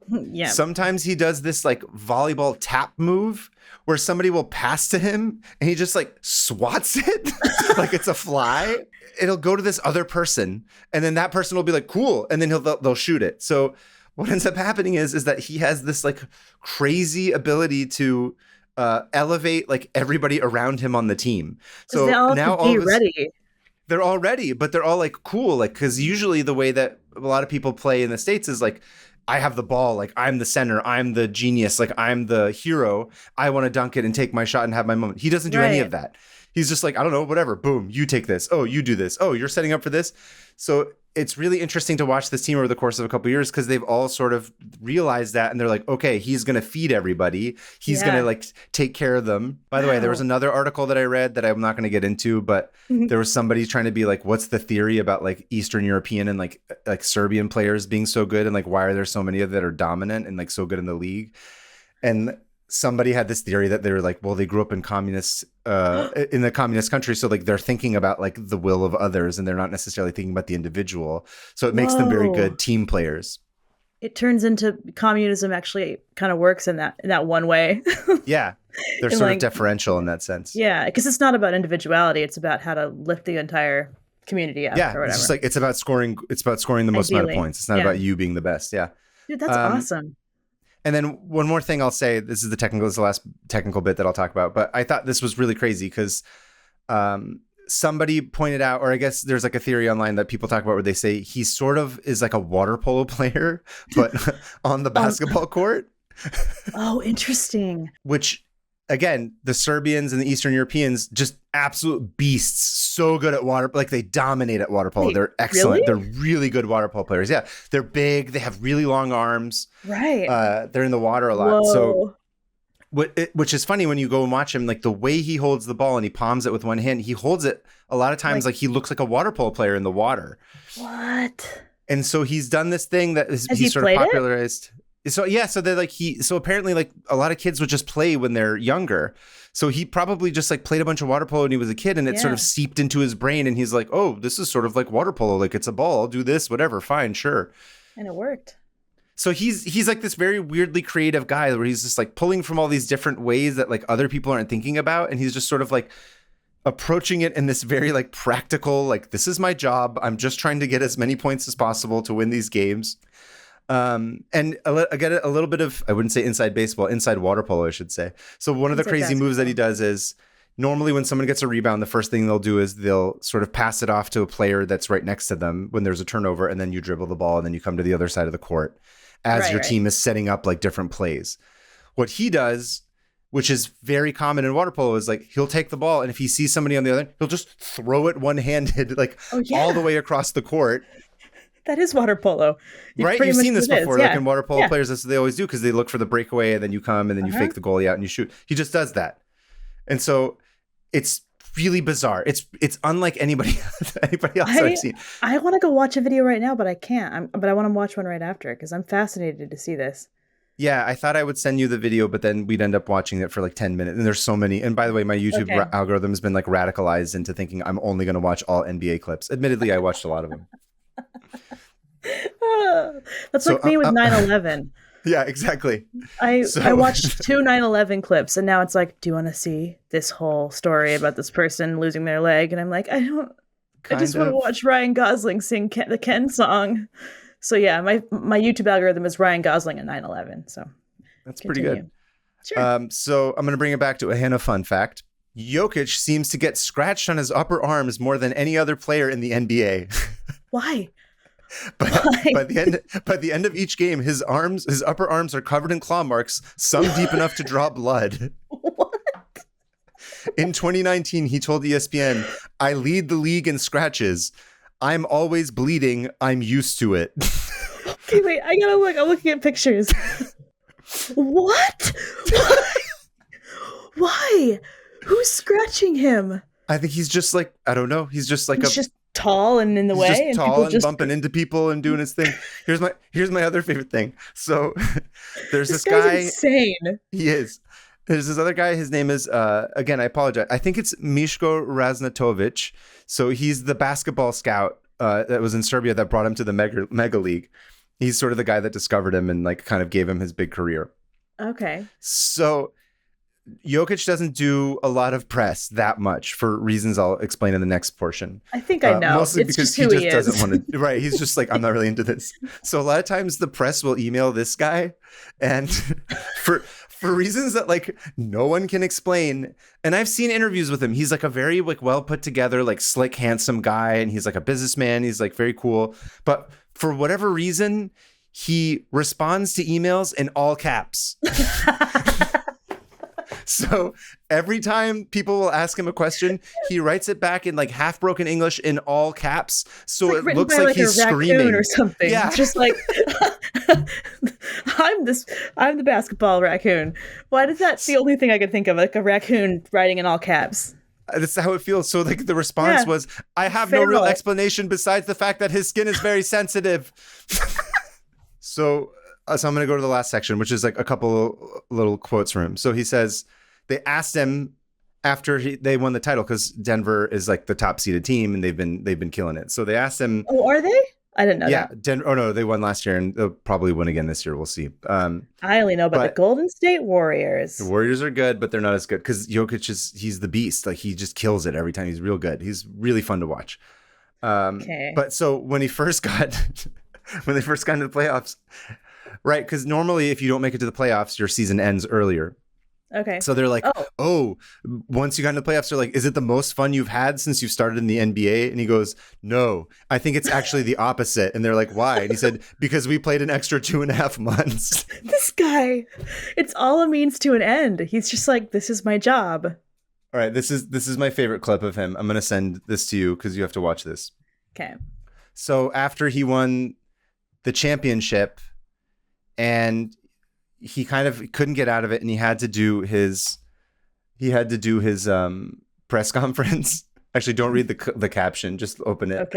Speaker 3: Yeah.
Speaker 2: Sometimes he does this like volleyball tap move where somebody will pass to him and he just like swats it like it's a fly. It'll go to this other person and then that person will be like, cool. And then they'll shoot it. So what ends up happening is that he has this like crazy ability to elevate like everybody around him on the team. So
Speaker 3: they all
Speaker 2: now
Speaker 3: all ready.
Speaker 2: They're all ready, but they're all like cool. Like, cause usually the way that a lot of people play in the States is like, I have the ball. Like I'm the center. I'm the genius. Like I'm the hero. I want to dunk it and take my shot and have my moment. He doesn't do any of that. He's just like, I don't know, whatever. Boom. You take this. Oh, you do this. Oh, you're setting up for this. So it's really interesting to watch this team over the course of a couple of years because they've all sort of realized that. And they're like, okay, he's going to feed everybody. He's going to like take care of them. By the way, there was another article that I read that I'm not going to get into, but there was somebody trying to be like, what's the theory about like Eastern European and like Serbian players being so good? And like, why are there so many of that are dominant and like so good in the league? And somebody had this theory that they were like, well, they grew up in in the communist country. So like they're thinking about like the will of others and they're not necessarily thinking about the individual. So it makes them very good team players.
Speaker 3: It turns into communism actually kind of works in that one way.
Speaker 2: Yeah. They're sort of deferential in that sense.
Speaker 3: Yeah. Because it's not about individuality. It's about how to lift the entire community up or whatever.
Speaker 2: It's just like, it's about scoring the most amount of points. It's not about you being the best. Yeah.
Speaker 3: Dude, that's awesome.
Speaker 2: And then one more thing I'll say, this is the last technical bit that I'll talk about, but I thought this was really crazy because somebody pointed out, or I guess there's like a theory online that people talk about where they say he sort of is like a water polo player, but on the basketball court.
Speaker 3: Oh, interesting.
Speaker 2: Which, again, the Serbians and the Eastern Europeans, just absolute beasts, so good at water, like they dominate at water polo. They're excellent.
Speaker 3: Really?
Speaker 2: They're really good water polo players. Yeah, they're big. They have really long arms.
Speaker 3: Right.
Speaker 2: They're in the water a lot.
Speaker 3: Whoa.
Speaker 2: So, which is funny when you go and watch him, like the way he holds the ball and he palms it with one hand, he holds it a lot of times like he looks like a water polo player in the water.
Speaker 3: What?
Speaker 2: And so he's done this thing that he's sort of popularized. So yeah, so they're like so apparently like a lot of kids would just play when they're younger. So he probably just like played a bunch of water polo when he was a kid and it sort of seeped into his brain and he's like, oh, this is sort of like water polo. Like it's a ball. I'll do this, whatever. Fine, sure.
Speaker 3: And it worked.
Speaker 2: So he's like this very weirdly creative guy where he's just like pulling from all these different ways that like other people aren't thinking about. And he's just sort of like approaching it in this very like practical, like this is my job. I'm just trying to get as many points as possible to win these games. And I get a little bit of, I wouldn't say inside baseball, inside water polo, I should say. So one of the crazy moves that he does is normally when someone gets a rebound, the first thing they'll do is they'll sort of pass it off to a player that's right next to them when there's a turnover, and then you dribble the ball and then you come to the other side of the court as your team is setting up like different plays. What he does, which is very common in water polo, is like he'll take the ball and if he sees somebody on the other end, he'll just throw it one-handed like all the way across the court.
Speaker 3: That is water polo.
Speaker 2: Right? You've seen this before. Like in water polo players, that's what they always do because they look for the breakaway and then you come and then you fake the goalie out and you shoot. He just does that. And so it's really bizarre. It's unlike anybody else I've seen.
Speaker 3: I want to go watch a video right now, but I can't. But I want to watch one right after because I'm fascinated to see this.
Speaker 2: Yeah, I thought I would send you the video, but then we'd end up watching it for like 10 minutes. And there's so many. And by the way, my YouTube algorithm has been like radicalized into thinking I'm only going to watch all NBA clips. Admittedly, I watched a lot of them.
Speaker 3: That's like me with 9/11.
Speaker 2: Yeah, exactly.
Speaker 3: I watched 2 9/11 clips, and now it's like, do you want to see this whole story about this person losing their leg? And I'm like, I just want to watch Ryan Gosling sing the Ken song. So yeah, my YouTube algorithm is Ryan Gosling at 9/11. So
Speaker 2: that's pretty good.
Speaker 3: Sure.
Speaker 2: So I'm going to bring it back to a Hannah fun fact. Jokić seems to get scratched on his upper arms more than any other player in the NBA.
Speaker 3: Why?
Speaker 2: By the end of each game, his upper arms are covered in claw marks, some deep enough to draw blood.
Speaker 3: What?
Speaker 2: In 2019, he told ESPN, "I lead the league in scratches. I'm always bleeding. I'm used to it."
Speaker 3: Okay, wait, I gotta look. I'm looking at pictures. What? Why? Who's scratching him?
Speaker 2: I think he's just like, I don't know. He's just like
Speaker 3: just tall and in the way.
Speaker 2: Just
Speaker 3: and
Speaker 2: tall and
Speaker 3: just
Speaker 2: bumping into people and doing his thing. Here's my other favorite thing. So there's this
Speaker 3: guy's
Speaker 2: guy.
Speaker 3: Insane.
Speaker 2: He is. There's this other guy. His name is, again, I apologize. I think it's Miško Raznatović. So he's the basketball scout that was in Serbia that brought him to the mega league. He's sort of the guy that discovered him and like kind of gave him his big career.
Speaker 3: Okay.
Speaker 2: So Jokić doesn't do a lot of press that much for reasons I'll explain in the next portion.
Speaker 3: I think I know.
Speaker 2: Mostly
Speaker 3: it's
Speaker 2: because
Speaker 3: just
Speaker 2: he just doesn't want to. Right. He's just like, I'm not really into this. So a lot of times the press will email this guy and for reasons that like no one can explain. And I've seen interviews with him. He's like a very like well put together, like slick, handsome guy. And he's like a businessman. He's like very cool. But for whatever reason, he responds to emails in all caps. So every time people will ask him a question, he writes it back in like half broken English in all caps. So
Speaker 3: like
Speaker 2: it looks like he's screaming
Speaker 3: or something.
Speaker 2: Yeah.
Speaker 3: It's just like I'm the basketball raccoon. Why did that the only thing I could think of, like a raccoon writing in all caps?
Speaker 2: That's how it feels. So like the response was, I have no real explanation besides the fact that his skin is very sensitive. So I'm going to go to the last section, which is like a couple little quotes from him. So he says, they asked him after they won the title, because Denver is like the top seeded team and they've been killing it. So they asked him.
Speaker 3: Oh, are they? I didn't know that.
Speaker 2: Denver. Oh no, they won last year and they'll probably win again this year. We'll see.
Speaker 3: I only know about the Golden State Warriors.
Speaker 2: The Warriors are good, but they're not as good because Jokić he's the beast. Like he just kills it every time. He's real good. He's really fun to watch.
Speaker 3: Okay.
Speaker 2: But so when they first got into the playoffs, right? Because normally if you don't make it to the playoffs, your season ends earlier.
Speaker 3: Okay.
Speaker 2: So they're like, oh, once you got into the playoffs, they're like, is it the most fun you've had since you started in the NBA? And he goes, no, I think it's actually the opposite. And they're like, why? And he said, because we played an extra 2.5 months.
Speaker 3: This guy, it's all a means to an end. He's just like, this is my job.
Speaker 2: All right. This is my favorite clip of him. I'm going to send this to you because you have to watch this.
Speaker 3: Okay.
Speaker 2: So after he won the championship and he kind of couldn't get out of it and he had to do his press conference. Actually, don't read the caption, just open it.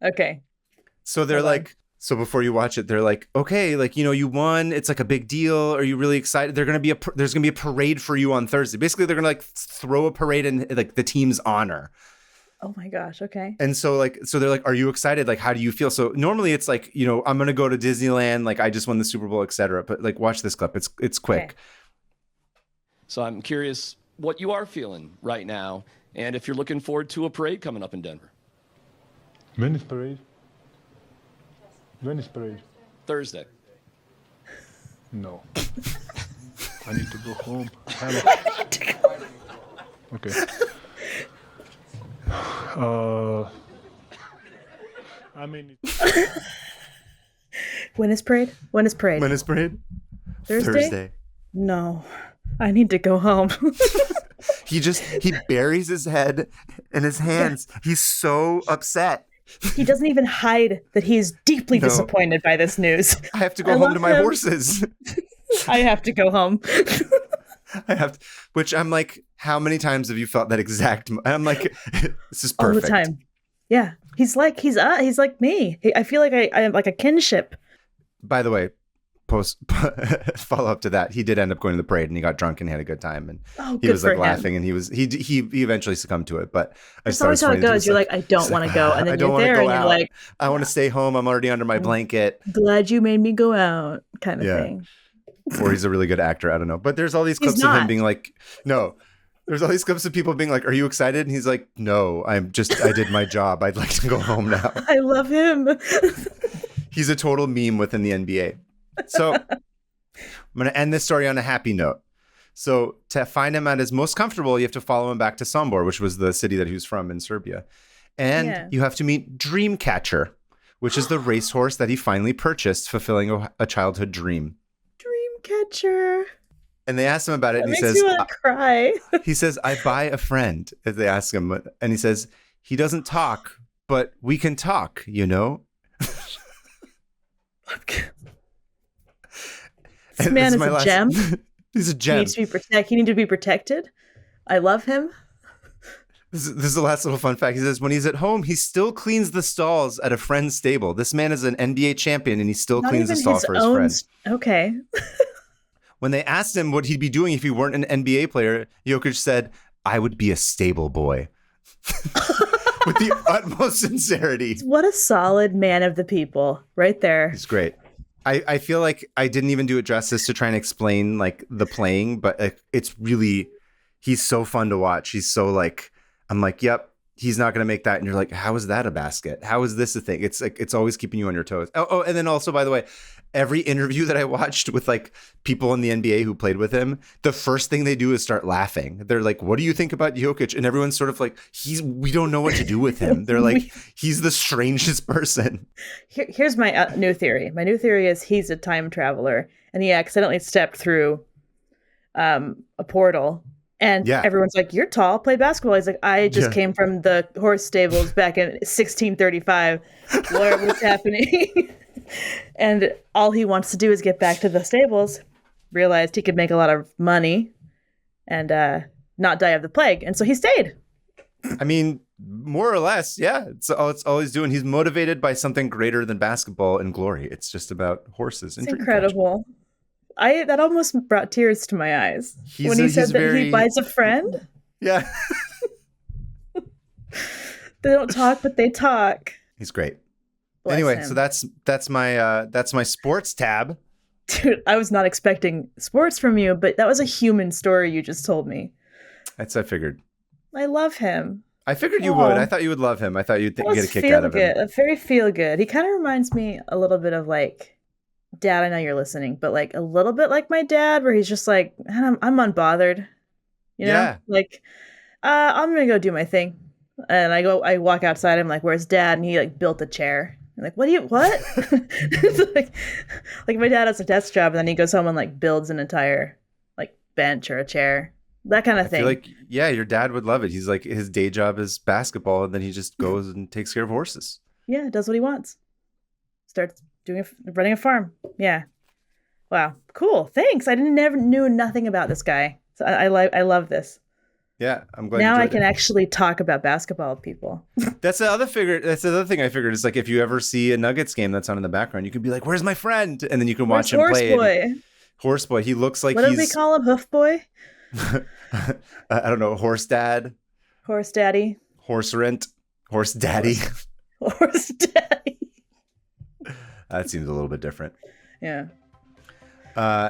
Speaker 3: Okay.
Speaker 2: So they're so before you watch it, they're like, okay, like, you won. It's like a big deal. Are you really excited? There's going to be a parade for you on Thursday. Basically, they're going to like throw a parade in like the team's honor.
Speaker 3: Oh my gosh. Okay.
Speaker 2: And so they're like, are you excited? Like, how do you feel? So normally it's like, I'm going to go to Disneyland. Like I just won the Super Bowl, etc. But like, watch this clip. It's quick.
Speaker 3: Okay.
Speaker 4: So I'm curious what you are feeling right now. And if you're looking forward to a parade coming up in Denver.
Speaker 5: When is parade? When is parade?
Speaker 4: Thursday.
Speaker 5: No. I need to go home. Okay. I mean,
Speaker 3: When is parade? Thursday? No, I need to go home.
Speaker 2: He buries his head in his hands. He's so upset.
Speaker 3: He doesn't even hide that he's deeply disappointed by this news.
Speaker 2: I have to go home to my horses.
Speaker 3: I have to go home.
Speaker 2: Which I'm like, how many times have you felt that exact? I'm like, this is perfect.
Speaker 3: All the time. Yeah. He's like me. I feel like I have like a kinship.
Speaker 2: By the way, post follow up to that, he did end up going to the parade and he got drunk and he had a good time and he
Speaker 3: good
Speaker 2: was
Speaker 3: for
Speaker 2: like
Speaker 3: him.
Speaker 2: laughing and he eventually succumbed to it. But
Speaker 3: That's always how it goes. You're like, I don't want to go, and then you're there and you're like,
Speaker 2: I want to stay home. I'm already under my blanket.
Speaker 3: glad you made me go out, kind of thing.
Speaker 2: Or he's a really good actor. I don't know. But there's all these clips of him being like, no. There's all these clips of people being like, are you excited? And he's like, no, I did my job. I'd like to go home now.
Speaker 3: I love him.
Speaker 2: He's a total meme within the NBA. So I'm going to end this story on a happy note. So to find him at his most comfortable, you have to follow him back to Sombor, which was the city that he was from in Serbia. And you have to meet Dreamcatcher, which is the racehorse that he finally purchased, fulfilling a childhood dream.
Speaker 3: Dreamcatcher.
Speaker 2: And they asked him about it, and he
Speaker 3: makes
Speaker 2: says,
Speaker 3: me want to cry.
Speaker 2: he says, I buy a friend, as they ask him. And he says, he doesn't talk, but we can talk, you know?
Speaker 3: This man is a gem.
Speaker 2: He's a gem.
Speaker 3: He needs to be protected. He needs to be protected. I love him.
Speaker 2: This is the last little fun fact. He says, when he's at home, he still cleans the stalls at a friend's stable. This man is an NBA champion, and he still cleans the stall for his friend.
Speaker 3: Okay.
Speaker 2: When they asked him what he'd be doing if he weren't an NBA player, Jokić said, I would be a stable boy. With the utmost sincerity.
Speaker 3: What a solid man of the people right there.
Speaker 2: He's great. I feel like I didn't even do it justice to try and explain like the playing, but it's really, he's so fun to watch. He's so like, I'm like, yep, he's not going to make that. And you're like, how is that a basket? How is this a thing? It's like, it's always keeping you on your toes. Oh, and then also, by the way, every interview that I watched with like people in the NBA who played with him, the first thing they do is start laughing. They're like, what do you think about Jokić? And everyone's sort of like, we don't know what to do with him. They're like, he's the strangest person.
Speaker 3: Here's my new theory. My new theory is he's a time traveler and he accidentally stepped through a portal. And everyone's like, you're tall, play basketball. He's like, I just came from the horse stables back in 1635. What's happening? And all he wants to do is get back to the stables, realized he could make a lot of money and not die of the plague. And so he stayed.
Speaker 2: I mean, more or less, yeah. It's all he's doing. He's motivated by something greater than basketball and glory. It's just about horses.
Speaker 3: It's incredible. That almost brought tears to my eyes when he said that he buys a friend.
Speaker 2: Yeah.
Speaker 3: They don't talk, but they talk.
Speaker 2: He's great.
Speaker 3: Bless
Speaker 2: anyway,
Speaker 3: him.
Speaker 2: so that's my sports tab.
Speaker 3: Dude, I was not expecting sports from you, but that was a human story you just told me.
Speaker 2: That's I figured.
Speaker 3: I love him.
Speaker 2: I figured you would. I thought you would love him. I thought you'd get a kick out of him.
Speaker 3: Very feel good. He kind of reminds me a little bit of like, Dad, I know you're listening, but like a little bit like my dad, where he's just like, I'm unbothered. You know? Yeah. Like, I'm going to go do my thing. And I walk outside. I'm like, where's Dad? And he like built a chair. I'm like, what? It's like my dad has a desk job and then he goes home and like builds an entire like bench or a chair, that kind of thing.
Speaker 2: I feel like, yeah, your dad would love it. He's like, his day job is basketball and then he just goes and takes care of horses.
Speaker 3: Yeah, does what he wants. Starts running a farm. Yeah. Wow. Cool. Thanks. I knew nothing about this guy. So I love this.
Speaker 2: Yeah, I'm glad.
Speaker 3: Now I can actually talk about basketball with people.
Speaker 2: That's the other thing I figured is like if you ever see a Nuggets game that's on in the background, you could be like, "Where's my friend?" And then you can watch him play. Horse boy. He looks like
Speaker 3: what do they call him? Hoof boy?
Speaker 2: I don't know. Horse dad.
Speaker 3: Horse daddy.
Speaker 2: Horse rent. Horse daddy.
Speaker 3: Horse daddy.
Speaker 2: That seems a little bit different.
Speaker 3: Yeah.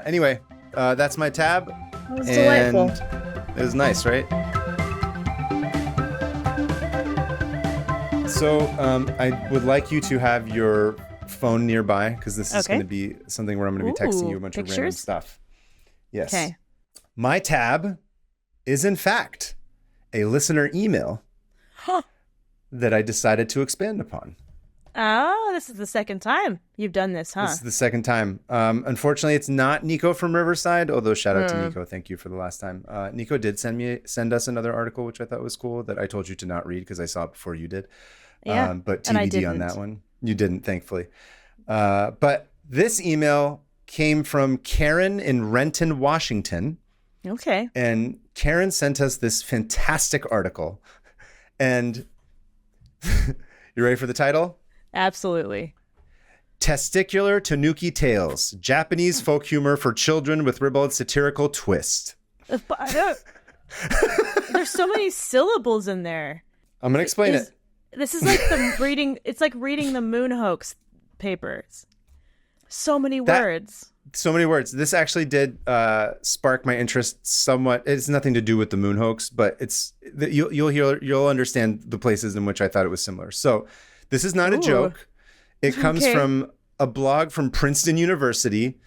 Speaker 2: Anyway, that's my tab.
Speaker 3: That was delightful.
Speaker 2: It was nice, right? So I would like you to have your phone nearby because this is going to be something where I'm going to be texting you a bunch of random stuff. Yes. Okay. My tab is, in fact, a listener email that I decided to expand upon.
Speaker 1: Oh, this is the second time you've done this, huh?
Speaker 2: This is the second time. Unfortunately, it's not Nico from Riverside, although shout out to Nico. Thank you for the last time. Nico did send us another article, which I thought was cool, that I told you to not read because I saw it before you did.
Speaker 1: Yeah,
Speaker 2: but TBD on that one. You didn't, thankfully. But this email came from Karen in Renton, Washington.
Speaker 1: Okay.
Speaker 2: And Karen sent us this fantastic article. And you ready for the title?
Speaker 1: Absolutely.
Speaker 2: Testicular Tanuki Tales, Japanese folk humor for children with Ribald satirical twist.
Speaker 1: There's so many syllables in there.
Speaker 2: I'm going to explain it.
Speaker 1: This is like it's like reading the moon hoax papers. So many words.
Speaker 2: So many words. This actually did spark my interest somewhat. It's nothing to do with the moon hoax, but you'll understand the places in which I thought it was similar. So this is not a joke. It comes from a blog from Princeton University,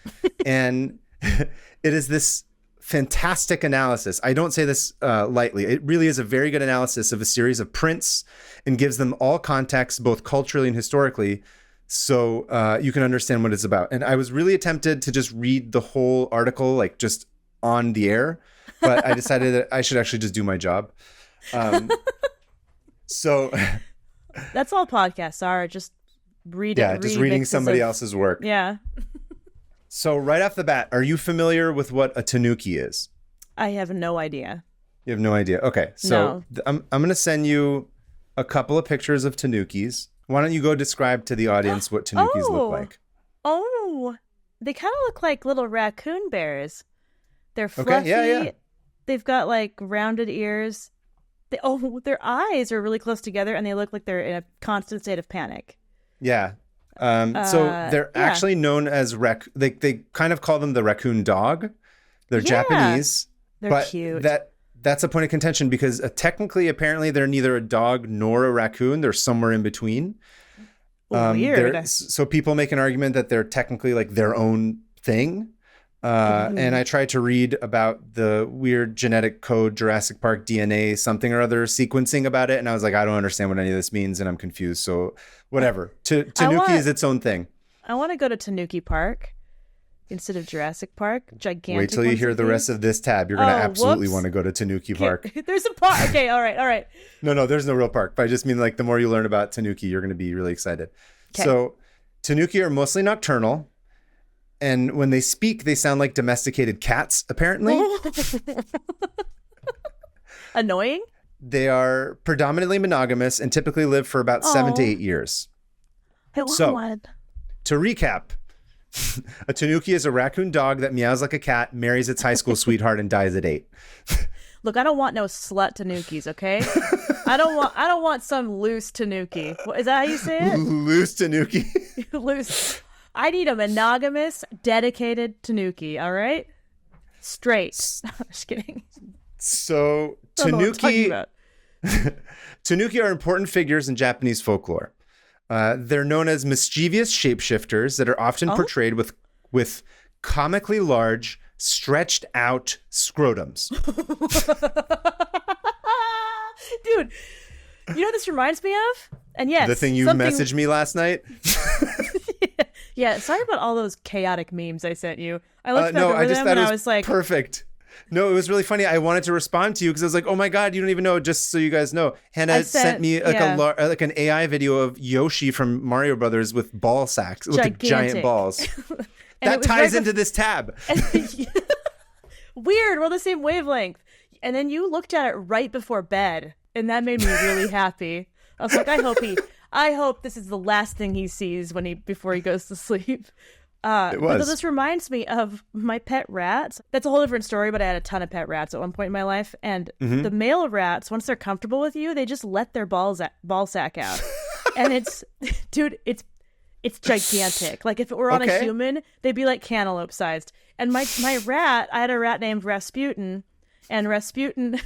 Speaker 2: and it is this fantastic analysis. I don't say this lightly. It really is a very good analysis of a series of prints and gives them all context, both culturally and historically, so you can understand what it's about. And I was really tempted to just read the whole article, like just on the air, but I decided that I should actually just do my job. So
Speaker 1: that's all podcasts are, just read it.
Speaker 2: Yeah, just reading somebody else's work.
Speaker 1: Yeah.
Speaker 2: So right off the bat, are you familiar with what a tanuki is?
Speaker 1: I have no idea.
Speaker 2: You have no idea. Okay, so I'm going to send you a couple of pictures of tanukis. Why don't you go describe to the audience what tanukis look like?
Speaker 1: Oh, they kind of look like little raccoon bears. They're fluffy.
Speaker 2: Okay, yeah.
Speaker 1: They've got like rounded ears. Their eyes are really close together, and they look like they're in a constant state of panic.
Speaker 2: Yeah. So they're actually known as they kind of call them the raccoon dog. They're Japanese.
Speaker 1: They're cute.
Speaker 2: That's a point of contention because technically, apparently, they're neither a dog nor a raccoon. They're somewhere in between.
Speaker 1: Weird.
Speaker 2: So people make an argument that they're technically like their own thing. And I tried to read about the weird genetic code, Jurassic Park DNA, something or other sequencing about it. And I was like, I don't understand what any of this means. And I'm confused. So whatever. Tanuki is its own thing.
Speaker 1: I want to go to Tanuki Park instead of Jurassic Park. Gigantic.
Speaker 2: Wait till you hear the rest of this tab. You're going to absolutely want to go to Tanuki Park.
Speaker 1: There's a park. Okay. All right.
Speaker 2: No, there's no real park. But I just mean like the more you learn about Tanuki, you're going to be really excited. Okay. So Tanuki are mostly nocturnal. And when they speak, they sound like domesticated cats, apparently.
Speaker 1: Annoying?
Speaker 2: They are predominantly monogamous and typically live for about 7 to 8 years.
Speaker 1: I want one.
Speaker 2: To recap, a tanuki is a raccoon dog that meows like a cat, marries its high school sweetheart, and dies at 8.
Speaker 1: Look, I don't want no slut tanukis, okay? I don't want some loose tanuki. Is that how you say it?
Speaker 2: Loose tanuki.
Speaker 1: Loose. I need a monogamous, dedicated tanuki, all right? Straight. Just kidding.
Speaker 2: So, tanuki are important figures in Japanese folklore. They're known as mischievous shapeshifters that are often portrayed with comically large, stretched out scrotums.
Speaker 1: Dude, you know what this reminds me of? And yes,
Speaker 2: the thing you messaged me last night?
Speaker 1: Yeah, sorry about all those chaotic memes I sent you. I looked back over them and I was like...
Speaker 2: perfect. No, it was really funny. I wanted to respond to you because I was like, oh my God, you don't even know. Just so you guys know, Hannah sent me like an AI video of Yoshi from Mario Brothers with ball sacks, with giant balls. That ties into this tab.
Speaker 1: Weird, we're on the same wavelength. And then you looked at it right before bed, and that made me really happy. I was like, I hope this is the last thing he sees before he goes to sleep.
Speaker 2: It was.
Speaker 1: But this reminds me of my pet rats. That's a whole different story, but I had a ton of pet rats at one point in my life. And the male rats, once they're comfortable with you, they just let their ball sack out. And it's gigantic. Like if it were on a human, they'd be like cantaloupe sized. And my rat, I had a rat named Rasputin, and Rasputin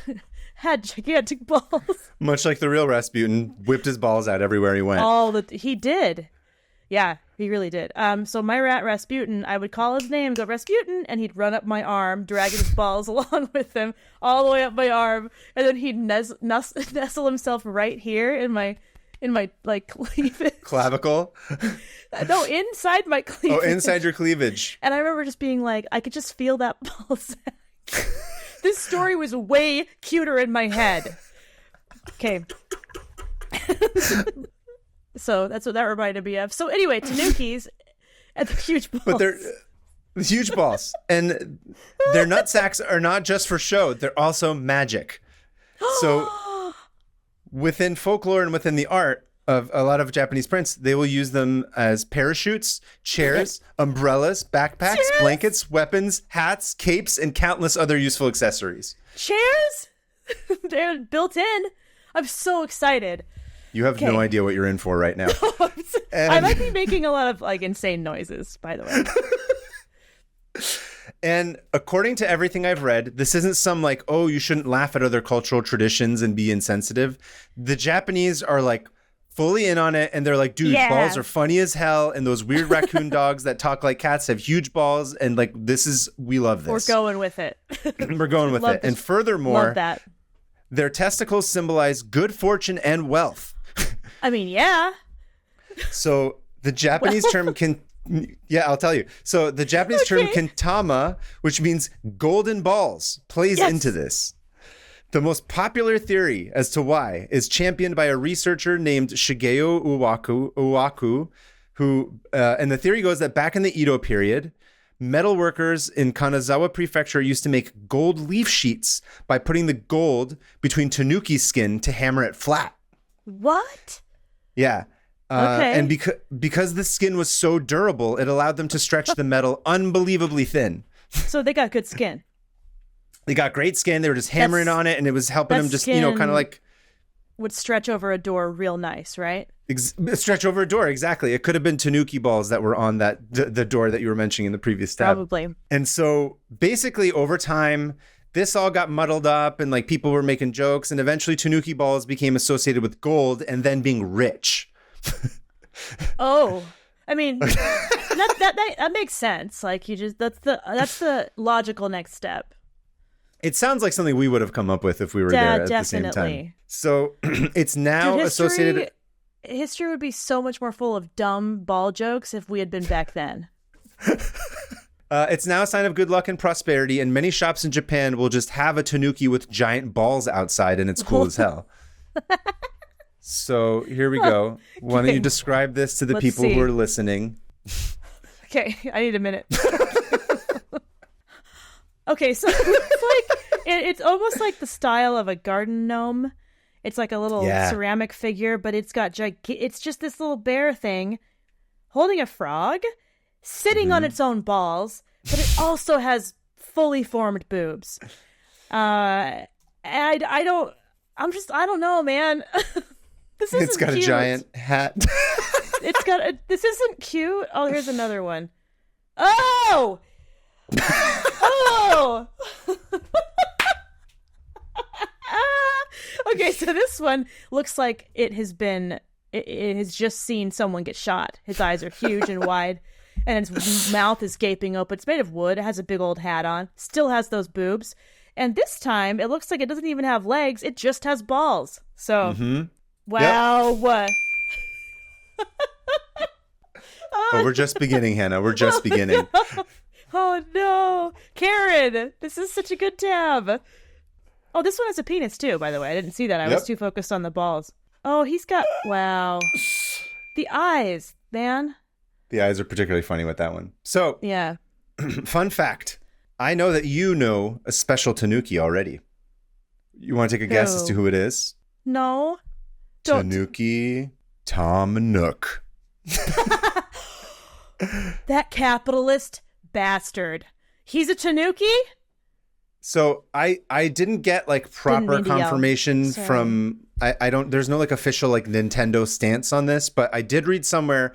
Speaker 1: had gigantic balls.
Speaker 2: Much like the real Rasputin, whipped his balls out everywhere he went.
Speaker 1: He did. Yeah, he really did. So my rat Rasputin, I would call his name, go Rasputin, and he'd run up my arm, dragging his balls along with him all the way up my arm, and then he'd nestle himself right here in my like cleavage.
Speaker 2: Clavicle?
Speaker 1: No, inside my cleavage.
Speaker 2: Oh, inside your cleavage.
Speaker 1: And I remember just being like, I could just feel that ball sack. This story was way cuter in my head. Okay. So that's what that reminded me of. So anyway, tanukis and the huge balls.
Speaker 2: But they're huge balls. And their nut sacks are not just for show. They're also magic. So within folklore and within the art, of a lot of Japanese prints, they will use them as parachutes, chairs, umbrellas, backpacks, blankets, weapons, hats, capes, and countless other useful accessories.
Speaker 1: Chairs? They're built in. I'm so excited.
Speaker 2: You have no idea what you're in for right now.
Speaker 1: I might be making a lot of like insane noises, by the way.
Speaker 2: And according to everything I've read, this isn't some like, oh, you shouldn't laugh at other cultural traditions and be insensitive. The Japanese are like fully in on it. And they're like, dude, balls are funny as hell. And those weird raccoon dogs that talk like cats have huge balls. And like, we love this.
Speaker 1: We're going with it.
Speaker 2: We're going with it. And furthermore,
Speaker 1: love that.
Speaker 2: Their testicles symbolize good fortune and wealth.
Speaker 1: I mean, yeah.
Speaker 2: So the Japanese term I'll tell you. So the Japanese term kintama, which means golden balls, plays into this. The most popular theory as to why is championed by a researcher named Shigeo Uwaku, who, and the theory goes that back in the Edo period, metal workers in Kanazawa Prefecture used to make gold leaf sheets by putting the gold between Tanuki skin to hammer it flat.
Speaker 1: What?
Speaker 2: Yeah.
Speaker 1: Okay.
Speaker 2: And because the skin was so durable, it allowed them to stretch the metal unbelievably thin.
Speaker 1: So they got good skin.
Speaker 2: They got great skin. They were just hammering on it, and it was helping them just, kind of like...
Speaker 1: would stretch over a door real nice, right?
Speaker 2: Stretch over a door, exactly. It could have been Tanuki balls that were on the door that you were mentioning in the previous tab.
Speaker 1: Probably.
Speaker 2: And so basically over time, this all got muddled up and like people were making jokes, and eventually Tanuki balls became associated with gold and then being rich.
Speaker 1: Oh, I mean, that makes sense. Like that's the logical next step.
Speaker 2: It sounds like something we would have come up with if we were there at the same time. So it's now associated.
Speaker 1: History would be so much more full of dumb ball jokes if we had been back then.
Speaker 2: It's now a sign of good luck and prosperity, and many shops in Japan will just have a tanuki with giant balls outside, and it's cool as hell. So here we go. Why don't you describe this to the people who are listening?
Speaker 1: Okay, I need a minute. Okay, so it's almost like the style of a garden gnome. It's like a little ceramic figure, but it's got it's just this little bear thing holding a frog, sitting on its own balls, but it also has fully formed boobs. I don't know, man.
Speaker 2: It's got
Speaker 1: cute.
Speaker 2: A giant hat.
Speaker 1: This isn't cute. Oh, here's another one. Oh! Oh! Okay, so this one looks like it has just seen someone get shot. His eyes are huge and wide, and its mouth is gaping open. It's made of wood. It has a big old hat on. Still has those boobs. And this time, it looks like it doesn't even have legs. It just has balls. So, wow. Yep.
Speaker 2: Oh, we're just beginning, Hannah. We're just beginning.
Speaker 1: Oh, no. Karen, this is such a good tab. Oh, this one has a penis, too, by the way. I didn't see that. I was too focused on the balls. Oh, he's got... Wow. The eyes, man.
Speaker 2: The eyes are particularly funny with that one. So,
Speaker 1: yeah.
Speaker 2: Fun fact. I know that you know a special tanuki already. You want to take a guess as to who it is?
Speaker 1: No.
Speaker 2: Tanuki Tom Nook.
Speaker 1: That capitalist bastard. He's a tanuki?
Speaker 2: So I didn't get like proper confirmation from I don't there's no like official like Nintendo stance on this, but I did read somewhere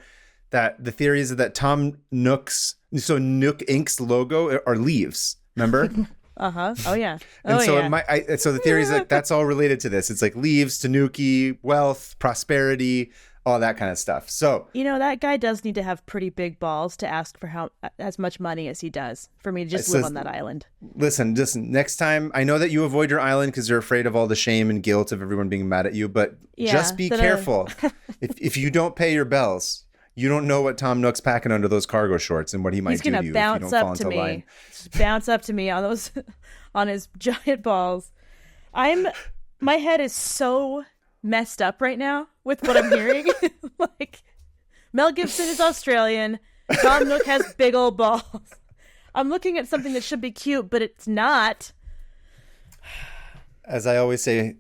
Speaker 2: that the theory is that Tom Nook's Nook Inc.'s logo are leaves. Remember?
Speaker 1: Uh-huh. Oh yeah.
Speaker 2: And so the theory is like that's all related to this. It's like leaves, tanuki, wealth, prosperity, all that kind of stuff. So
Speaker 1: that guy does need to have pretty big balls to ask for as much money as he does for me to just live on that island.
Speaker 2: Listen, next time, I know that you avoid your island because you're afraid of all the shame and guilt of everyone being mad at you, but just be careful. If you don't pay your bells, you don't know what Tom Nook's packing under those cargo shorts and what he might do to you if you don't fall into line.
Speaker 1: Just bounce up to me on those on his giant balls. My head is so messed up right now with what I'm hearing. Like, Mel Gibson is Australian. Tom Nook has big old balls. I'm looking at something that should be cute, but it's not.
Speaker 2: As I always say,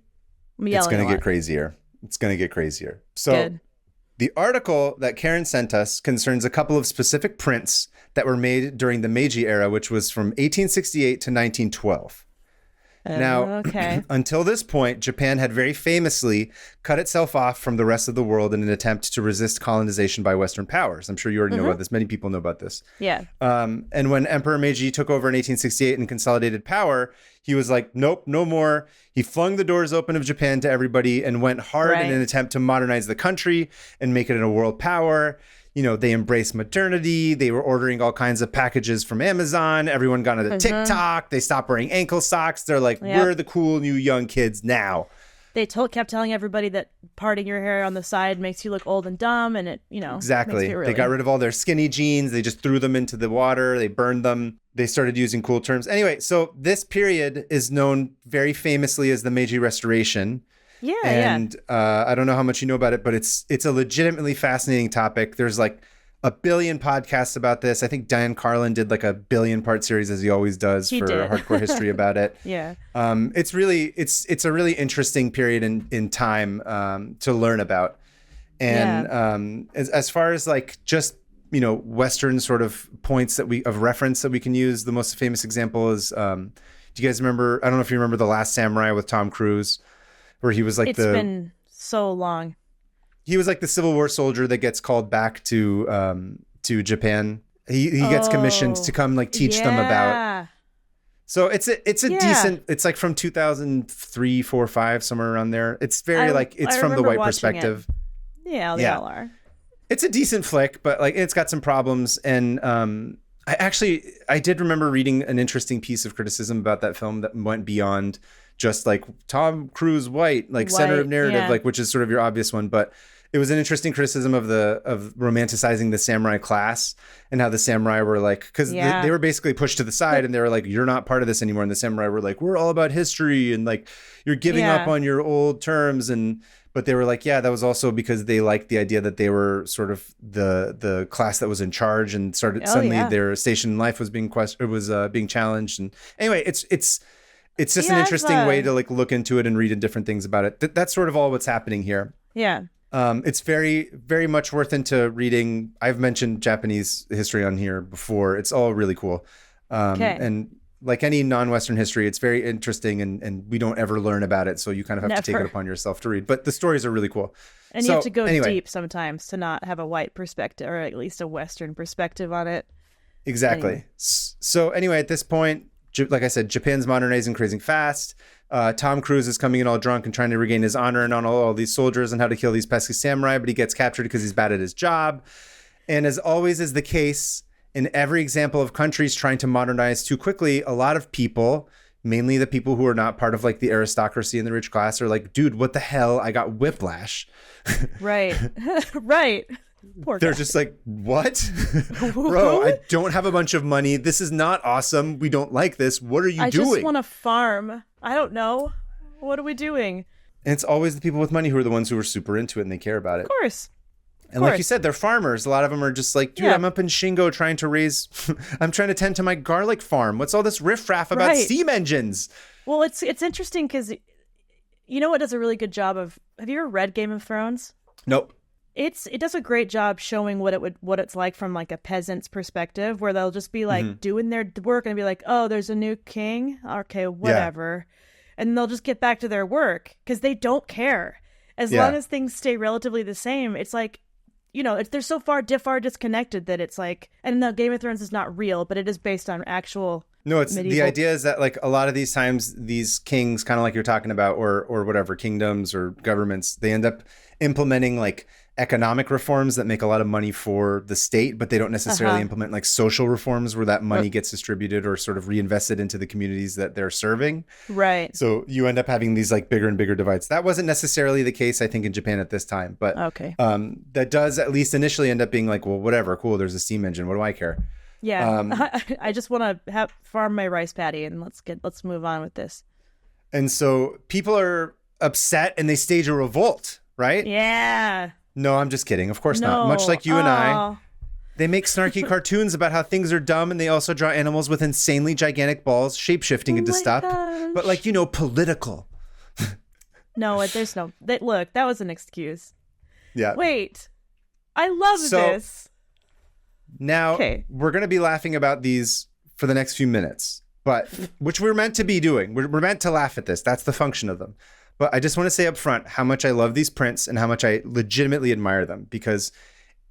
Speaker 2: it's going to get crazier. It's going to get crazier. So
Speaker 1: Good.
Speaker 2: the article that Karen sent us concerns a couple of specific prints that were made during the Meiji era, which was from 1868 to 1912. Now,
Speaker 1: okay.
Speaker 2: until this point, Japan had very famously cut itself off from the rest of the world in an attempt to resist colonization by Western powers. I'm sure you already know about this. Many people know about this.
Speaker 1: Yeah.
Speaker 2: And when Emperor Meiji took over in 1868 and consolidated power, he was like, nope, no more. He flung the doors open of Japan to everybody and went hard in an attempt to modernize the country and make it a world power. You know, they embraced modernity. They were ordering all kinds of packages from Amazon. Everyone got into TikTok. They stopped wearing ankle socks. They're like, we're the cool new young kids now.
Speaker 1: They kept telling everybody that parting your hair on the side makes you look old and dumb, and it,
Speaker 2: Exactly.
Speaker 1: makes it really...
Speaker 2: They got rid of all their skinny jeans. They just threw them into the water. They burned them. They started using cool terms. Anyway, so this period is known very famously as the Meiji Restoration.
Speaker 1: Yeah,
Speaker 2: and I don't know how much you know about it, but it's a legitimately fascinating topic. There's like a billion podcasts about this. I think Dan Carlin did like a 1 billion part series, as he always does, for Hardcore History about it.
Speaker 1: Yeah.
Speaker 2: It's a really interesting period in time to learn about. And as far as like just, Western sort of points of reference that we can use, the most famous example is, do you guys remember, I don't know if you remember The Last Samurai with Tom Cruise, where he was like
Speaker 1: it's been so long.
Speaker 2: He was like the Civil War soldier that gets called back to Japan. He gets commissioned to come like teach them about. So it's a decent. It's like from 2003, 4, 5, somewhere around there. It's very it's from the white perspective.
Speaker 1: Yeah, they all are.
Speaker 2: It's a decent flick, but like it's got some problems. And I did remember reading an interesting piece of criticism about that film that went beyond just like Tom Cruise white, center of narrative, which is sort of your obvious one. But it was an interesting criticism of romanticizing the samurai class and how the samurai were like, because they were basically pushed to the side and they were like, you're not part of this anymore. And the samurai were like, we're all about history and like you're giving up on your old terms. But they were like, yeah, that was also because they liked the idea that they were sort of the class that was in charge and suddenly their station in life was being being challenged. And anyway, it's just an interesting way to like look into it and read in different things about it. That's sort of all what's happening here.
Speaker 1: Yeah.
Speaker 2: It's very, very much worth into reading. I've mentioned Japanese history on here before. It's all really cool. And like any non-Western history, it's very interesting and we don't ever learn about it. So you kind of have to take it upon yourself to read. But the stories are really cool.
Speaker 1: And you have to go deep sometimes to not have a white perspective or at least a Western perspective on it.
Speaker 2: Exactly. Anyway. So anyway, at this point, like I said, Japan's modernizing crazy fast. Tom Cruise is coming in all drunk and trying to regain his honor and on all these soldiers and how to kill these pesky samurai, but he gets captured because he's bad at his job. And as always is the case in every example of countries trying to modernize too quickly, a lot of people, mainly the people who are not part of like the aristocracy and the rich class, are like, dude, what the hell? I got whiplash.
Speaker 1: Right. Right.
Speaker 2: They're just like, what? Bro, I don't have a bunch of money. This is not awesome. We don't like this. What are you doing? I
Speaker 1: just want to farm. I don't know. What are we doing?
Speaker 2: And it's always the people with money who are the ones who are super into it and they care about it.
Speaker 1: Of course.
Speaker 2: And like you said, they're farmers. A lot of them are just like, dude, I'm up in Shingo trying to I'm trying to tend to my garlic farm. What's all this riffraff about steam engines?
Speaker 1: Well, it's interesting because you know what does a really good job of, have you ever read Game of Thrones?
Speaker 2: Nope.
Speaker 1: It does a great job showing what it's like from like a peasant's perspective, where they'll just be like doing their work and be like, oh, there's a new king, okay, whatever, and they'll just get back to their work because they don't care as long as things stay relatively the same. It's like, they're so far disconnected that it's like, and the Game of Thrones is not real, but it is based on actual. No, it's medieval.
Speaker 2: The idea is that like a lot of these times, these kings, kind of like you're talking about, or whatever kingdoms or governments, they end up implementing like economic reforms that make a lot of money for the state, but they don't necessarily implement like social reforms where that money gets distributed or sort of reinvested into the communities that they're serving.
Speaker 1: Right.
Speaker 2: So you end up having these like bigger and bigger divides. That wasn't necessarily the case, I think, in Japan at this time, but that does at least initially end up being like, well, whatever, cool, there's a steam engine. What do I care?
Speaker 1: Yeah. I just want to farm my rice paddy and let's move on with this.
Speaker 2: And so people are upset and they stage a revolt, right?
Speaker 1: Yeah.
Speaker 2: No, I'm just kidding. Of course not. Much like you and I, they make snarky cartoons about how things are dumb, and they also draw animals with insanely gigantic balls, shape-shifting into stuff. But like, political.
Speaker 1: No, there's no. Look, that was an excuse.
Speaker 2: Yeah.
Speaker 1: Wait, I love
Speaker 2: So-
Speaker 1: this.
Speaker 2: Now,
Speaker 1: Okay.
Speaker 2: we're going to be laughing about these for the next few minutes, but which we're meant to be doing. We're meant to laugh at this. That's the function of them. But I just want to say up front how much I love these prints and how much I legitimately admire them, because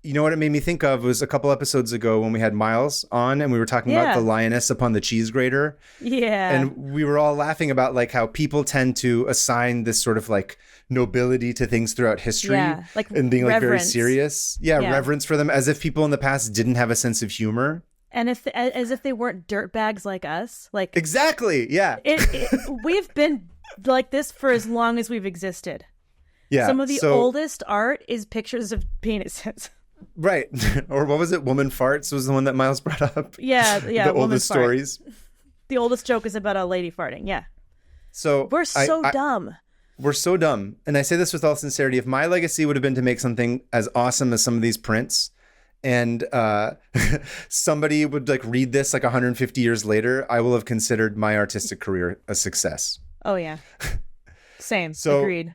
Speaker 2: you know what it made me think of was a couple episodes ago when we had Miles on and we were talking about
Speaker 1: Yeah.
Speaker 2: the lioness upon the cheese grater.
Speaker 1: Yeah.
Speaker 2: And we were all laughing about like how people tend to assign this sort of like nobility to things throughout history,
Speaker 1: Yeah, like
Speaker 2: and being like very
Speaker 1: reverence.
Speaker 2: serious.
Speaker 1: Yeah.
Speaker 2: Reverence for them, as if people in the past didn't have a sense of humor.
Speaker 1: and as if they weren't dirtbags like us. Like
Speaker 2: Exactly. Yeah.
Speaker 1: we've been like this for as long as we've existed.
Speaker 2: Yeah.
Speaker 1: Some of the
Speaker 2: So-
Speaker 1: oldest art is pictures of penises.
Speaker 2: Right. Or what was it? Woman farts was the one that Miles brought up.
Speaker 1: Yeah,
Speaker 2: The
Speaker 1: woman
Speaker 2: oldest
Speaker 1: fart.
Speaker 2: stories.
Speaker 1: The oldest joke is about a lady farting. Yeah.
Speaker 2: So
Speaker 1: We're so dumb.
Speaker 2: We're so dumb. And I say this with all sincerity. If my legacy would have been to make something as awesome as some of these prints, and somebody would like read this like 150 years later, I will have considered my artistic career a success.
Speaker 1: Oh yeah. Same.
Speaker 2: So-
Speaker 1: Agreed.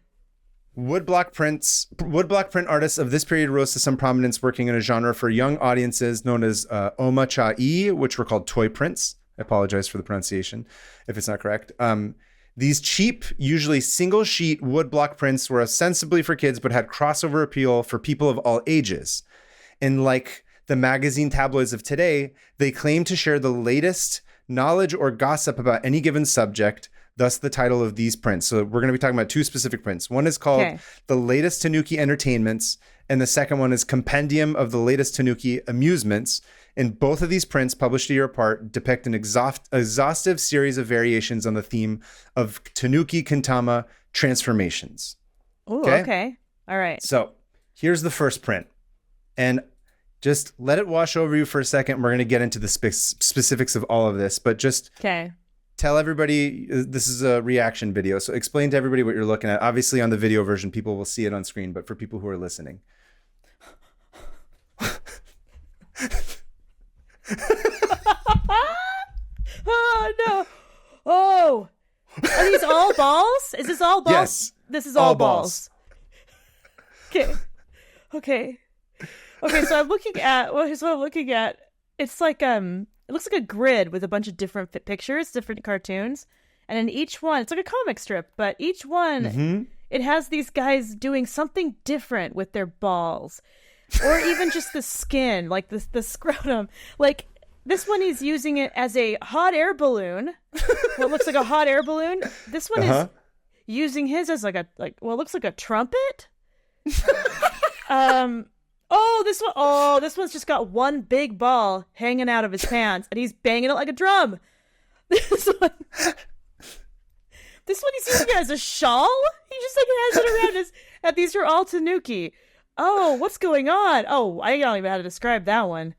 Speaker 2: Woodblock print artists of this period rose to some prominence, working in a genre for young audiences known as omacha-e, which were called toy prints. I apologize for the pronunciation if it's not correct. These cheap, usually single sheet woodblock prints were ostensibly for kids, but had crossover appeal for people of all ages. And like the magazine tabloids of today, they claim to share the latest knowledge or gossip about any given subject, thus the title of these prints. So we're going to be talking about two specific prints. One is called
Speaker 1: Okay.
Speaker 2: The Latest Tanuki Entertainments, and the second one is Compendium of the Latest Tanuki Amusements. And both of these prints, published a year apart, depict an exhaustive series of variations on the theme of Tanuki Kintama transformations.
Speaker 1: Ooh,
Speaker 2: Okay.
Speaker 1: okay. All right.
Speaker 2: So here's the first print. And just let it wash over you for a second. We're going to get into the specifics of all of this, but just
Speaker 1: Okay.
Speaker 2: tell everybody this is a reaction video. So explain to everybody what you're looking at. Obviously on the video version, people will see it on screen, but for people who are listening.
Speaker 1: Oh no. Oh. Are these all balls? Is this all balls?
Speaker 2: Yes.
Speaker 1: This is all
Speaker 2: All
Speaker 1: balls. Okay. Okay. Okay, so I'm looking at here's what I'm looking at. It's like it looks like a grid with a bunch of different pictures, different cartoons. And in each one, it's like a comic strip, but each one it has these guys doing something different with their balls. Or even just the skin, like the scrotum. Like this one, he's using it as a hot air balloon. What looks like a hot air balloon. This one is using his as it looks like a trumpet. This one's just got one big ball hanging out of his pants, and he's banging it like a drum. This one he's using it as a shawl. He just like has it around his. And these are all Tanuki. Oh, what's going on? Oh, I don't even know how to describe that one.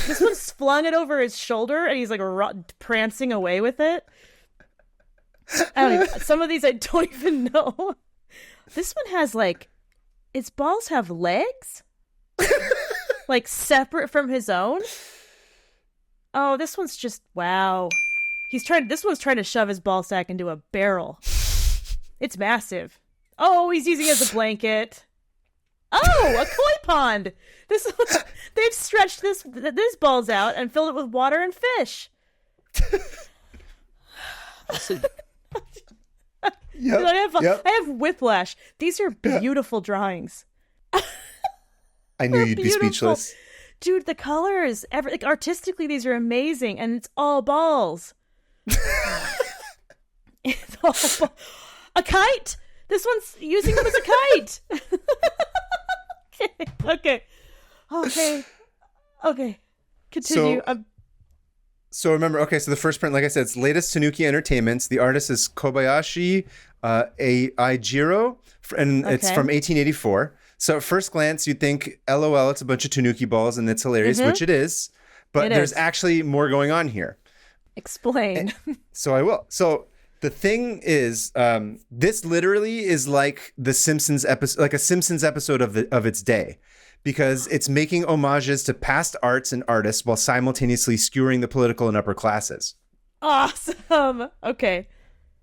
Speaker 1: This one's flung it over his shoulder, and he's like prancing away with it. Some of these I don't even know. This one has like, its balls have legs, like separate from his own. Oh, this one's just wow. This one's trying to shove his ball sack into a barrel. It's massive. Oh, he's using it as a blanket. Oh, a koi pond. They've stretched this balls out and filled it with water and fish. I have whiplash. These are beautiful drawings.
Speaker 2: I knew you'd be
Speaker 1: Beautiful.
Speaker 2: speechless.
Speaker 1: Dude, the colors, artistically, these are amazing, and it's all balls. It's all a kite. This one's using them as a kite. Okay. Continue.
Speaker 2: So remember, so the first print, like I said, it's Latest Tanuki Entertainments. The artist is Kobayashi Aijiro, and it's from 1884. So at first glance, you'd think, LOL, it's a bunch of Tanuki balls and it's hilarious, which it is. But there's actually more going on here.
Speaker 1: Explain.
Speaker 2: So I will. So the thing is, this literally is like the Simpsons episode, like a Simpsons episode of its day, because it's making homages to past arts and artists while simultaneously skewering the political and upper classes.
Speaker 1: Awesome. Okay.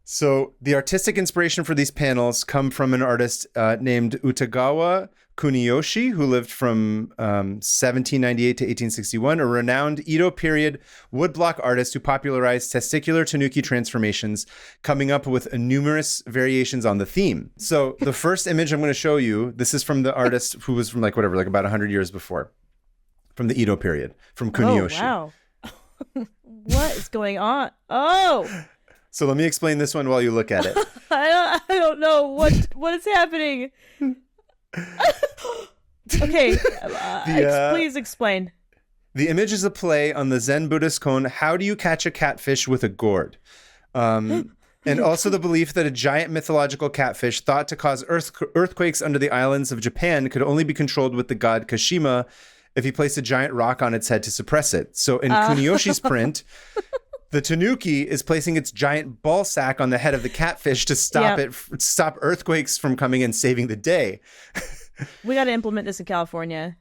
Speaker 2: So the artistic inspiration for these panels come from an artist named Utagawa Kuniyoshi, who lived from 1798 to 1861, a renowned Edo period woodblock artist who popularized testicular Tanuki transformations, coming up with numerous variations on the theme. So the first image I'm going to show you, this is from the artist who was from like about 100 years before, from the Edo period, from Kuniyoshi.
Speaker 1: Oh, wow. What is going on? Oh!
Speaker 2: So let me explain this one while you look at it.
Speaker 1: I don't know what is happening. Okay, please explain.
Speaker 2: The image is a play on the Zen Buddhist koan, "How do you catch a catfish with a gourd?" And also the belief that a giant mythological catfish thought to cause earthquakes under the islands of Japan could only be controlled with the god Kashima if he placed a giant rock on its head to suppress it. So in Kuniyoshi's print, the Tanuki is placing its giant ball sack on the head of the catfish to stop earthquakes from coming and saving the day.
Speaker 1: We got to implement this in California.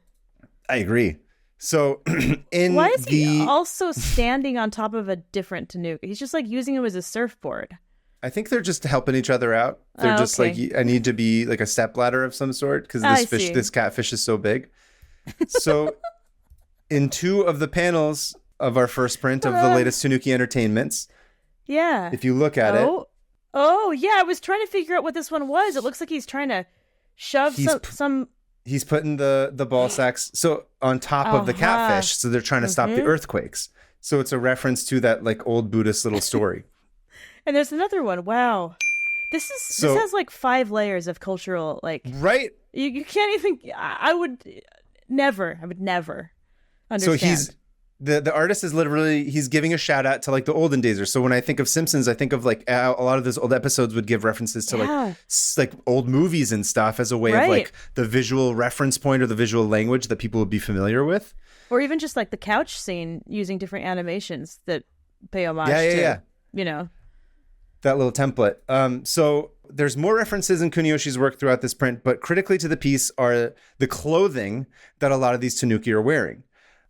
Speaker 2: I agree. So
Speaker 1: why is he also standing on top of a different Tanuki? He's just like using him as a surfboard.
Speaker 2: I think they're just helping each other out. They're just like, I need to be like a stepladder of some sort because this catfish is so big. So in two of the panels of our first print of the latest Tanuki entertainments.
Speaker 1: Yeah.
Speaker 2: If you look at it.
Speaker 1: Oh, yeah. I was trying to figure out what this one was. It looks like he's trying to shove some...
Speaker 2: He's putting the ball sacks on top of the catfish. So they're trying to stop the earthquakes. So it's a reference to that like old Buddhist little story.
Speaker 1: And there's another one. Wow. This has like 5 layers of cultural, like... Right? You can't even... I would never understand.
Speaker 2: So the artist is literally, he's giving a shout out to like the olden days. Or so when I think of Simpsons, I think of like a lot of those old episodes would give references to like old movies and stuff as a way of like the visual reference point or the visual language that people would be familiar with.
Speaker 1: Or even just like the couch scene using different animations that pay homage to, you know.
Speaker 2: That little template. So there's more references in Kuniyoshi's work throughout this print, but critically to the piece are the clothing that a lot of these Tanuki are wearing.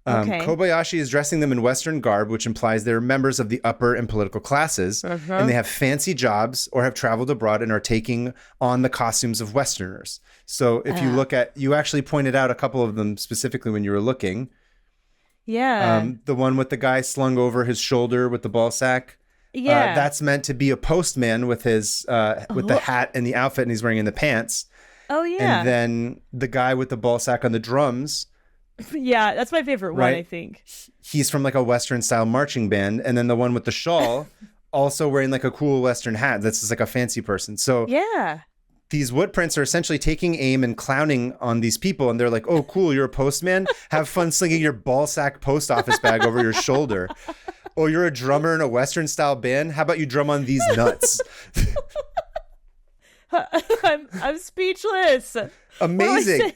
Speaker 2: Kobayashi is dressing them in Western garb, which implies they're members of the upper and political classes, and they have fancy jobs or have traveled abroad and are taking on the costumes of Westerners. So if you look at, you actually pointed out a couple of them specifically when you were looking.
Speaker 1: Yeah.
Speaker 2: The one with the guy slung over his shoulder with the ball sack.
Speaker 1: Yeah.
Speaker 2: That's meant to be a postman with his with the hat and the outfit, and he's wearing in the pants.
Speaker 1: Oh, yeah.
Speaker 2: And then the guy with the ball sack on the drums.
Speaker 1: Yeah, that's my favorite one, I think.
Speaker 2: He's from like a Western style marching band. And then the one with the shawl, also wearing like a cool Western hat. That's just like a fancy person. So these wood prints are essentially taking aim and clowning on these people. And they're like, oh, cool, you're a postman? Have fun slinging your ball sack post office bag over your shoulder. Oh, you're a drummer in a Western style band? How about you drum on these nuts?
Speaker 1: I'm speechless.
Speaker 2: Amazing.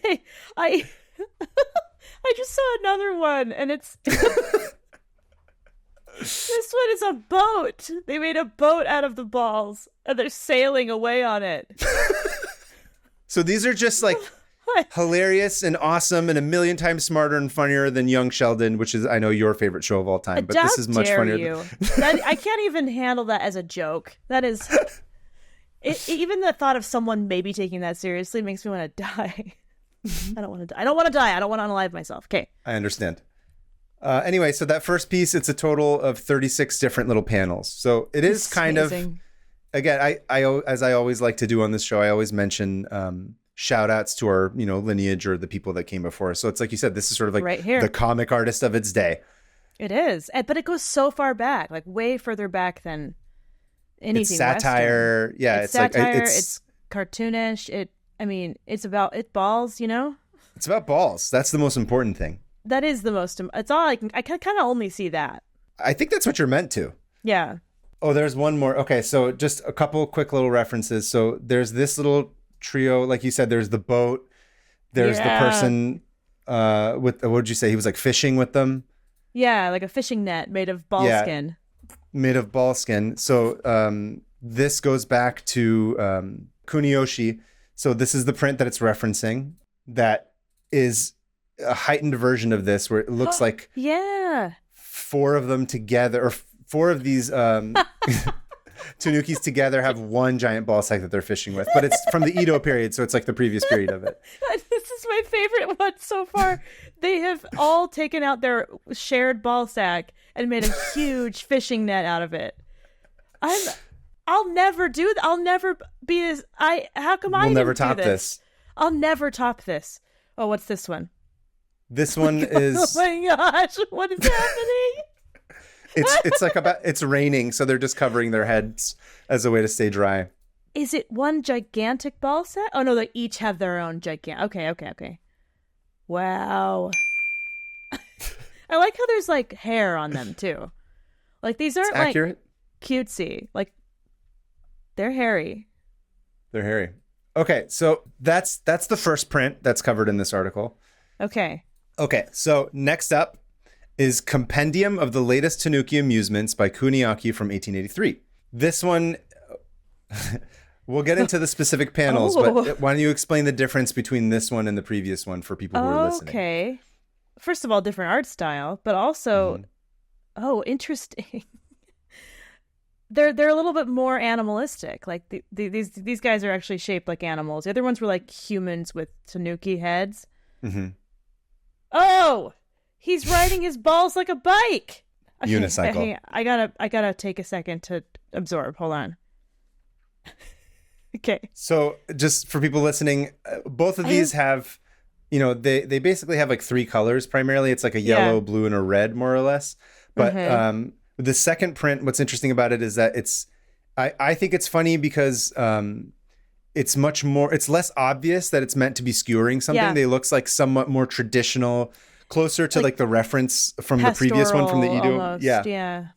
Speaker 1: I just saw another one, and it's this one is a boat. They made a boat out of the balls, and they're sailing away on it.
Speaker 2: So these are just like hilarious and awesome and a million times smarter and funnier than Young Sheldon, which is, I know, your favorite show of all time, but this is much funnier.
Speaker 1: I can't even handle that as a joke. That is, even the thought of someone maybe taking that seriously makes me want to die. I don't want to die. I don't want to die. I don't want to unalive myself. Okay.
Speaker 2: I understand. Anyway, so that first piece, it's a total of 36 different little panels. So it is kind amazing. Again, I as I always like to do on this show, I always mention shout outs to our, lineage or the people that came before us. So it's like you said, this is sort of like the comic artist of its day.
Speaker 1: It is. But it goes so far back, like way further back than anything.
Speaker 2: It's satire.
Speaker 1: Western.
Speaker 2: Yeah.
Speaker 1: It's satire. It's cartoonish. It's about balls,
Speaker 2: It's about balls. That's the most important thing.
Speaker 1: That is the most. It's all I can kind of only see that.
Speaker 2: I think that's what you're meant to.
Speaker 1: Yeah.
Speaker 2: Oh, there's one more. Okay, so just a couple quick little references. So there's this little trio, like you said. There's the boat. There's the person with what did you say? He was like fishing with them.
Speaker 1: Yeah, like a fishing net made of ball skin.
Speaker 2: Made of ball skin. So this goes back to Kuniyoshi. So this is the print that it's referencing. That is a heightened version of this, where it looks like 4 of them together, or 4 of these Tanukis together have one giant ball sack that they're fishing with, but it's from the Edo period, so it's like the previous period of it.
Speaker 1: This is my favorite one so far. They have all taken out their shared ball sack and made a huge fishing net out of it. I'll never do that. I'll never be as how come I
Speaker 2: We'll
Speaker 1: didn't
Speaker 2: never
Speaker 1: do
Speaker 2: top
Speaker 1: this?
Speaker 2: this.
Speaker 1: I'll never top this. Oh, what's this one?
Speaker 2: This one is
Speaker 1: Oh my gosh, what is happening?
Speaker 2: it's like it's raining, so they're just covering their heads as a way to stay dry.
Speaker 1: Is it one gigantic ball set? Oh no, they each have their own gigantic. Okay. Wow. I like how there's like hair on them too. Like these aren't like
Speaker 2: accurate.
Speaker 1: Cutesy. Like they're hairy.
Speaker 2: They're hairy. Okay, so that's the first print that's covered in this article.
Speaker 1: Okay,
Speaker 2: so next up is Compendium of the Latest Tanuki Amusements by Kuniaki from 1883. This one, we'll get into the specific panels, but why don't you explain the difference between this one and the previous one for people who are listening?
Speaker 1: Okay. First of all, different art style, but also, interesting. They're a little bit more animalistic. Like these guys are actually shaped like animals. The other ones were like humans with Tanuki heads.
Speaker 2: Mm-hmm.
Speaker 1: Oh, he's riding his balls like a bike. Okay,
Speaker 2: Unicycle.
Speaker 1: I gotta take a second to absorb. Hold on. Okay.
Speaker 2: So just for people listening, both of these have, they basically have like three colors. Primarily, it's like a yellow, blue, and a red, more or less. But the second print, what's interesting about it is that I think it's funny because it's less obvious that it's meant to be skewering something.
Speaker 1: Yeah.
Speaker 2: They looks like somewhat more traditional, closer to like the reference from the previous one from the Edo.
Speaker 1: Almost. Yeah.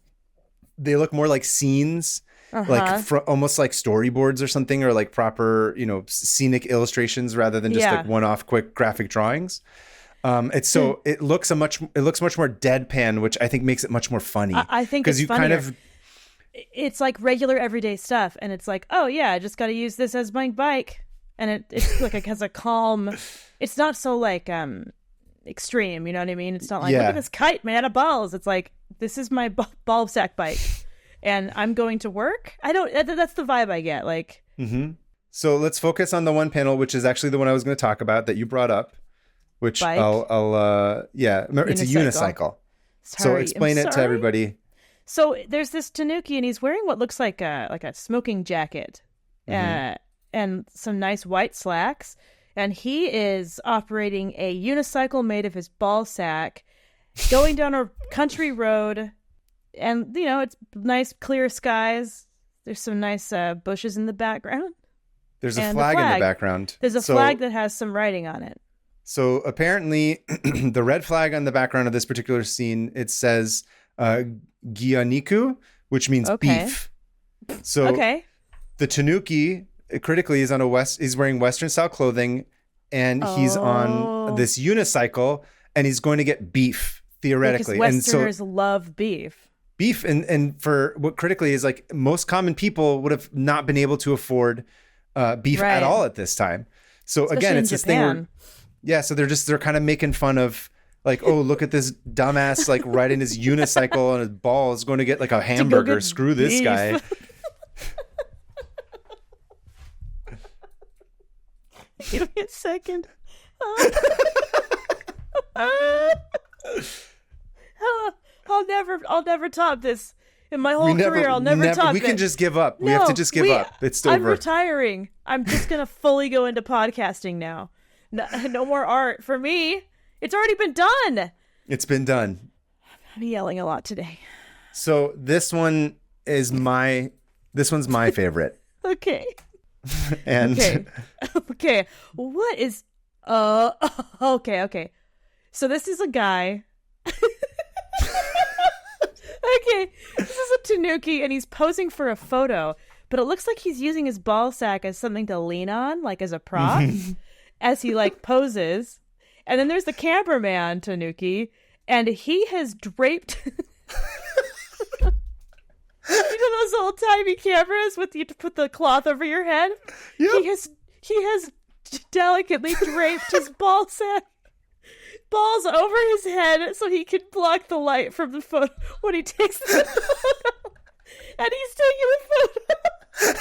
Speaker 2: They look more like scenes, like almost like storyboards or something, or like proper, scenic illustrations rather than just like one-off quick graphic drawings. It looks much more deadpan, which I think makes it much more funny.
Speaker 1: I think
Speaker 2: because
Speaker 1: it's funnier. It's like regular everyday stuff, and it's like, oh yeah, I just got to use this as my bike, and it's like it has a calm. It's not so like extreme, you know what I mean? It's not like look at this kite made out of balls. It's like this is my ball sack bike, and I'm going to work. That's the vibe I get. Like,
Speaker 2: So let's focus on the one panel, which is actually the one I was going to talk about that you brought up. Which
Speaker 1: bike?
Speaker 2: Remember, it's a unicycle. So explain it to everybody.
Speaker 1: So there's this Tanuki, and he's wearing what looks like a smoking jacket, and some nice white slacks, and he is operating a unicycle made of his ball sack, going down a country road, and it's nice clear skies. There's some nice bushes in the background.
Speaker 2: There's a flag in the background.
Speaker 1: There's a flag that has some writing on it.
Speaker 2: So apparently, the red flag on the background of this particular scene, it says Gianiku, which means beef. So the Tanuki critically is he's wearing Western style clothing, and he's on this unicycle, and he's going to get beef theoretically.
Speaker 1: Because Westerners love beef.
Speaker 2: Beef, and for what critically is like most common people would have not been able to afford beef at all at this time. So
Speaker 1: especially
Speaker 2: again, it's
Speaker 1: in
Speaker 2: this
Speaker 1: Japan.
Speaker 2: thing where so they're kind of making fun of like, oh, look at this dumbass like riding his unicycle and his ball is going to get like a hamburger. Screw this guy.
Speaker 1: Give me a second. I'll never top this. In my whole career, I'll never top it.
Speaker 2: We can just give up. We have to just give up. It's over.
Speaker 1: I'm retiring. I'm just going to fully go into podcasting now. No more art for me. It's already been done.
Speaker 2: It's been done.
Speaker 1: I'm yelling a lot today.
Speaker 2: So this one's my favorite.
Speaker 1: Okay.
Speaker 2: And
Speaker 1: okay. What is okay. So this is a guy. Okay, this is a Tanuki, and he's posing for a photo, but it looks like he's using his ball sack as something to lean on, like as a prop, as he like poses. And then there's the cameraman Tanuki, and he has draped. Those old timey cameras with you to put the cloth over your head. Yep. He has delicately draped his ball sack. Balls over his head so he can block the light from the photo when he takes the photo. and he's taking a photo.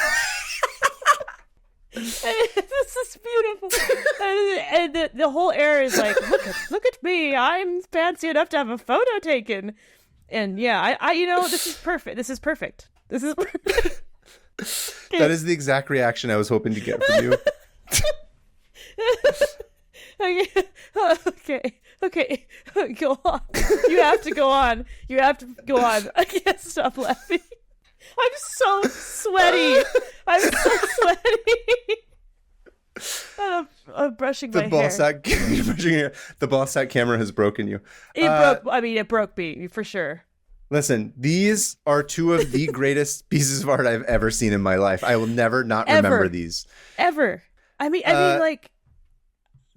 Speaker 1: This is beautiful. And the whole air is like, look at me. I'm fancy enough to have a photo taken. And yeah, I this is perfect. This is perfect. This is perfect.
Speaker 2: That is the exact reaction I was hoping to get from you.
Speaker 1: Okay, go on. You have to go on. I can't stop laughing. I'm so sweaty. I'm brushing my hair.
Speaker 2: The ball sack camera has broken you.
Speaker 1: It broke me for sure.
Speaker 2: Listen, these are two of the greatest pieces of art I've ever seen in my life. I will never not remember these.
Speaker 1: Ever. I mean, like.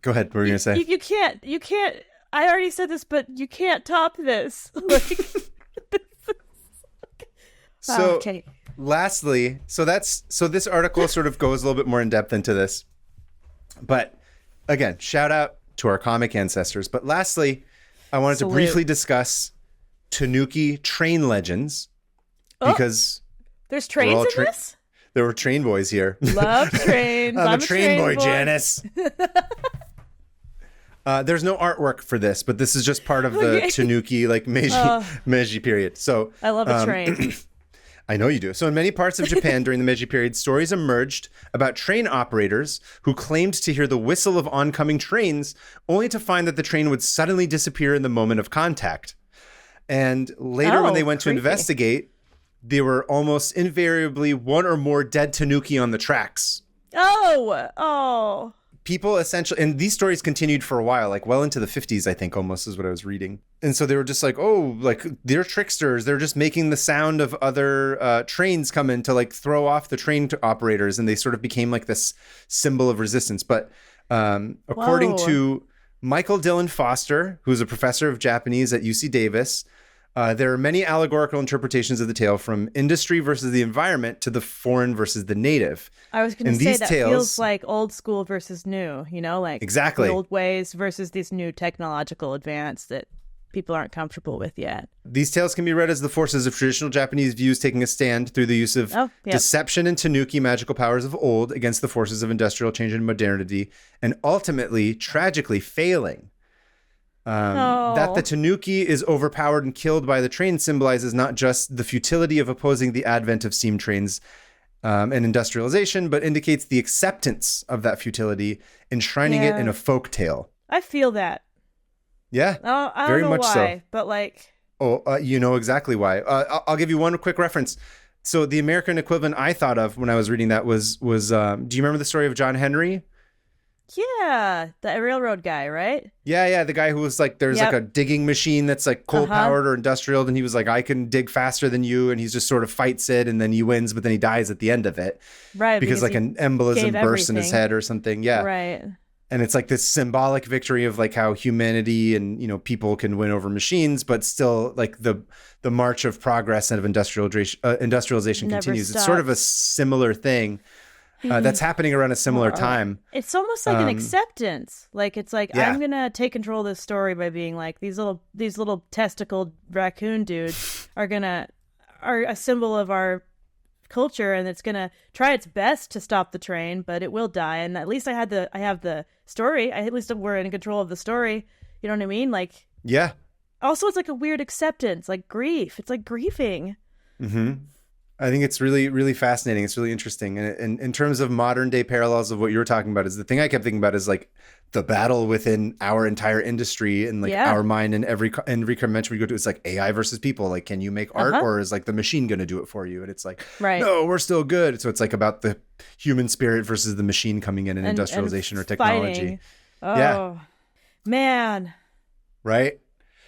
Speaker 2: Go ahead. What were you going to
Speaker 1: say? You can't. I already said this, but you can't top this. Like.
Speaker 2: So,
Speaker 1: okay.
Speaker 2: Lastly, so this article sort of goes a little bit more in depth into this. But again, shout out to our comic ancestors. But lastly, I wanted to briefly discuss Tanuki train legends because
Speaker 1: there's trains in this?
Speaker 2: There were train boys here.
Speaker 1: Love trains.
Speaker 2: I'm a train boy, Janice. There's no artwork for this, but this is just part of the Tanuki like Meiji period. So
Speaker 1: I love a train.
Speaker 2: I know you do. So in many parts of Japan during the Meiji period, stories emerged about train operators who claimed to hear the whistle of oncoming trains, only to find that the train would suddenly disappear in the moment of contact. And later when they went to investigate, there were almost invariably one or more dead Tanuki on the tracks.
Speaker 1: Oh.
Speaker 2: People essentially, and these stories continued for a while, like well into the 50s, I think, almost is what I was reading. And so they were just like, oh, like they're tricksters. They're just making the sound of other trains come in to like throw off the train operators. And they sort of became like this symbol of resistance. But according to Michael Dillon Foster, who's a professor of Japanese at UC Davis, there are many allegorical interpretations of the tale, from industry versus the environment to the foreign versus the native.
Speaker 1: I was going to say that feels like old school versus new, like
Speaker 2: exactly
Speaker 1: the old ways versus this new technological advance that people aren't comfortable with yet.
Speaker 2: These tales can be read as the forces of traditional Japanese views taking a stand through the use of deception and Tanuki magical powers of old against the forces of industrial change and modernity, and ultimately, tragically failing. That the Tanuki is overpowered and killed by the train symbolizes not just the futility of opposing the advent of steam trains and industrialization, but indicates the acceptance of that futility, enshrining it in a folk tale.
Speaker 1: I feel that.
Speaker 2: Yeah,
Speaker 1: I
Speaker 2: very
Speaker 1: don't know
Speaker 2: much
Speaker 1: why,
Speaker 2: so.
Speaker 1: But like,
Speaker 2: you know exactly why. I'll give you one quick reference. So the American equivalent I thought of when I was reading that was do you remember the story of John Henry?
Speaker 1: Yeah, the railroad guy, right?
Speaker 2: Yeah, the guy who was like, there's like a digging machine that's like coal powered or industrial, and he was like, I can dig faster than you, and he's just sort of fights it, and then he wins, but then he dies at the end of it,
Speaker 1: right?
Speaker 2: Because like an embolism bursts in his head or something,
Speaker 1: right.
Speaker 2: And it's like this symbolic victory of like how humanity and people can win over machines, but still like the march of progress and of industrialization continues.
Speaker 1: Stops.
Speaker 2: It's sort of a similar thing. That's happening around a similar time.
Speaker 1: It's almost like an acceptance. Like it's like I'm gonna take control of this story by being like these little testicled raccoon dudes are a symbol of our culture, and it's gonna try its best to stop the train, but it will die. And at least I have the story. At least we're in control of the story. You know what I mean? Like Also, it's like a weird acceptance, like grief. It's like grieving.
Speaker 2: Mm-hmm. I think it's really, really fascinating. It's really interesting. And in terms of modern day parallels of what you were talking about, is the thing I kept thinking about is like the battle within our entire industry and like our mind, and every convention we go to, it's like AI versus people. Like, can you make art or is like the machine going to do it for you? And it's like, no, we're still good. So it's like about the human spirit versus the machine coming in and industrialization or technology.
Speaker 1: Fighting. Man.
Speaker 2: Right?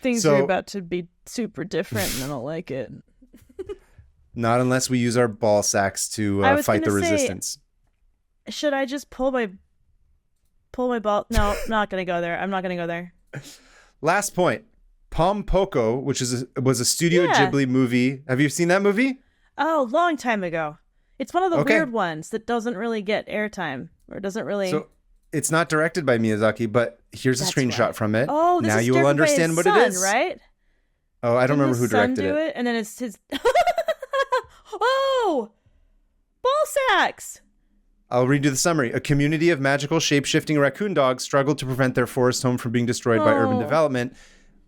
Speaker 1: Things are about to be super different and I don't like it.
Speaker 2: Not unless we use our ball sacks to fight the resistance.
Speaker 1: Should I just pull my ball? No, I'm not going to go there. I'm not going to go there.
Speaker 2: Last point. Pom Poko, which was a Studio Ghibli movie. Have you seen that movie?
Speaker 1: Oh, long time ago. It's one of the weird ones that doesn't really get airtime or doesn't really.
Speaker 2: So it's not directed by Miyazaki, but here's a screenshot from it.
Speaker 1: Oh,
Speaker 2: now you will understand what it is,
Speaker 1: right?
Speaker 2: Oh, I don't remember who directed
Speaker 1: it. And then it's his. Oh, ball sacks.
Speaker 2: I'll read you the summary. A community of magical shape-shifting raccoon dogs struggled to prevent their forest home from being destroyed by urban development.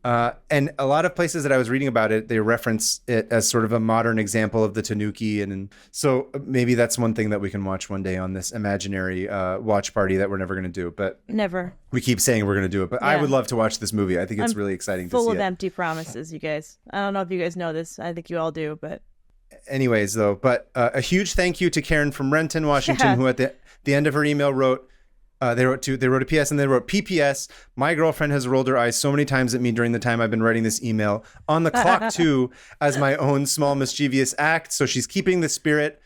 Speaker 2: And a lot of places that I was reading about it, they reference it as sort of a modern example of the Tanuki. And so maybe that's one thing that we can watch one day on this imaginary watch party that we're never going to do. But
Speaker 1: Never.
Speaker 2: we keep saying we're going to do it. But I would love to watch this movie. I think it's really exciting to see
Speaker 1: Full of
Speaker 2: it.
Speaker 1: empty promises, you guys. I don't know if you guys know this. I think you all do, but
Speaker 2: Anyways, though, but a huge thank you to Karen from Renton, Washington, who at the end of her email wrote, they wrote a PS and they wrote PPS. My girlfriend has rolled her eyes so many times at me during the time I've been writing this email. On the clock, too, as my own small mischievous act. So she's keeping the spirit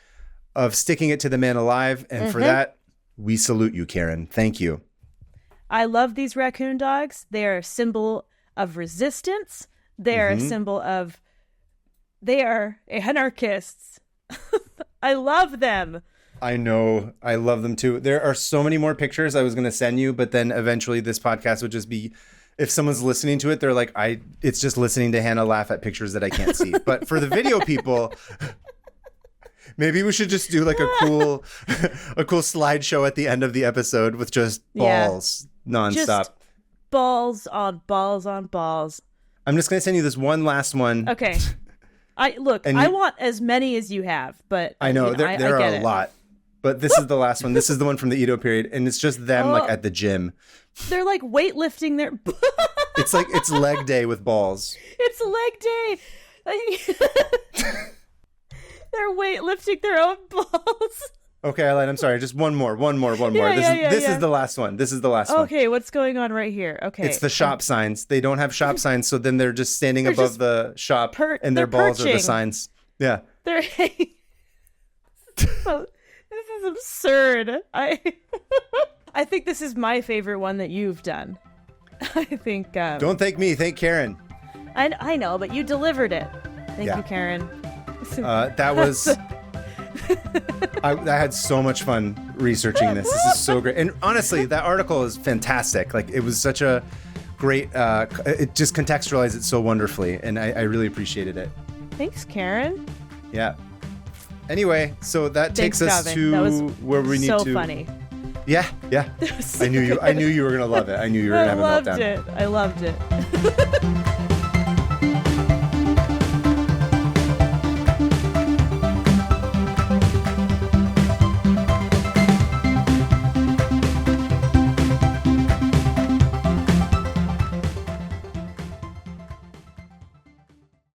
Speaker 2: of sticking it to the man alive. And for that, we salute you, Karen. Thank you.
Speaker 1: I love these raccoon dogs. They are a symbol of resistance. They are a symbol of... They are anarchists. I love them.
Speaker 2: I know. I love them too. There are so many more pictures I was going to send you, but then eventually this podcast would just be, if someone's listening to it, they're like, it's just listening to Hannah laugh at pictures that I can't see. But for the video people, maybe we should just do like a cool slideshow at the end of the episode with just balls nonstop.
Speaker 1: Just balls on balls on balls.
Speaker 2: I'm just going to send you this one last one.
Speaker 1: Okay. I want as many as you have, but
Speaker 2: I know, there are a lot. But this is the last one. This is the one from the Edo period, and it's just them like at the gym.
Speaker 1: They're like weightlifting their.
Speaker 2: It's leg day with balls.
Speaker 1: It's leg day. They're weightlifting their own balls.
Speaker 2: Okay, Eileen, I'm sorry. Just one more.
Speaker 1: Yeah,
Speaker 2: This is the last one. This is the last one.
Speaker 1: Okay, what's going on right here? Okay.
Speaker 2: It's the shop signs. They don't have shop signs, so then they're just standing above the shop, and their balls are the signs. Yeah.
Speaker 1: They're. This is absurd. I think this is my favorite one that you've done. I think.
Speaker 2: Don't thank me. Thank Karen.
Speaker 1: I know, but you delivered it. Thank you, Karen.
Speaker 2: That was. I had so much fun researching this. This is so great. And honestly, that article is fantastic. Like, it was such a great, it just contextualized it so wonderfully. And I really appreciated it.
Speaker 1: Thanks, Karen.
Speaker 2: Yeah. Anyway, so that takes us
Speaker 1: Kaveh.
Speaker 2: to
Speaker 1: that was
Speaker 2: where we need
Speaker 1: so
Speaker 2: to.
Speaker 1: Funny.
Speaker 2: Yeah. I knew you were going to love it. I knew you were going to have a meltdown.
Speaker 1: I loved it.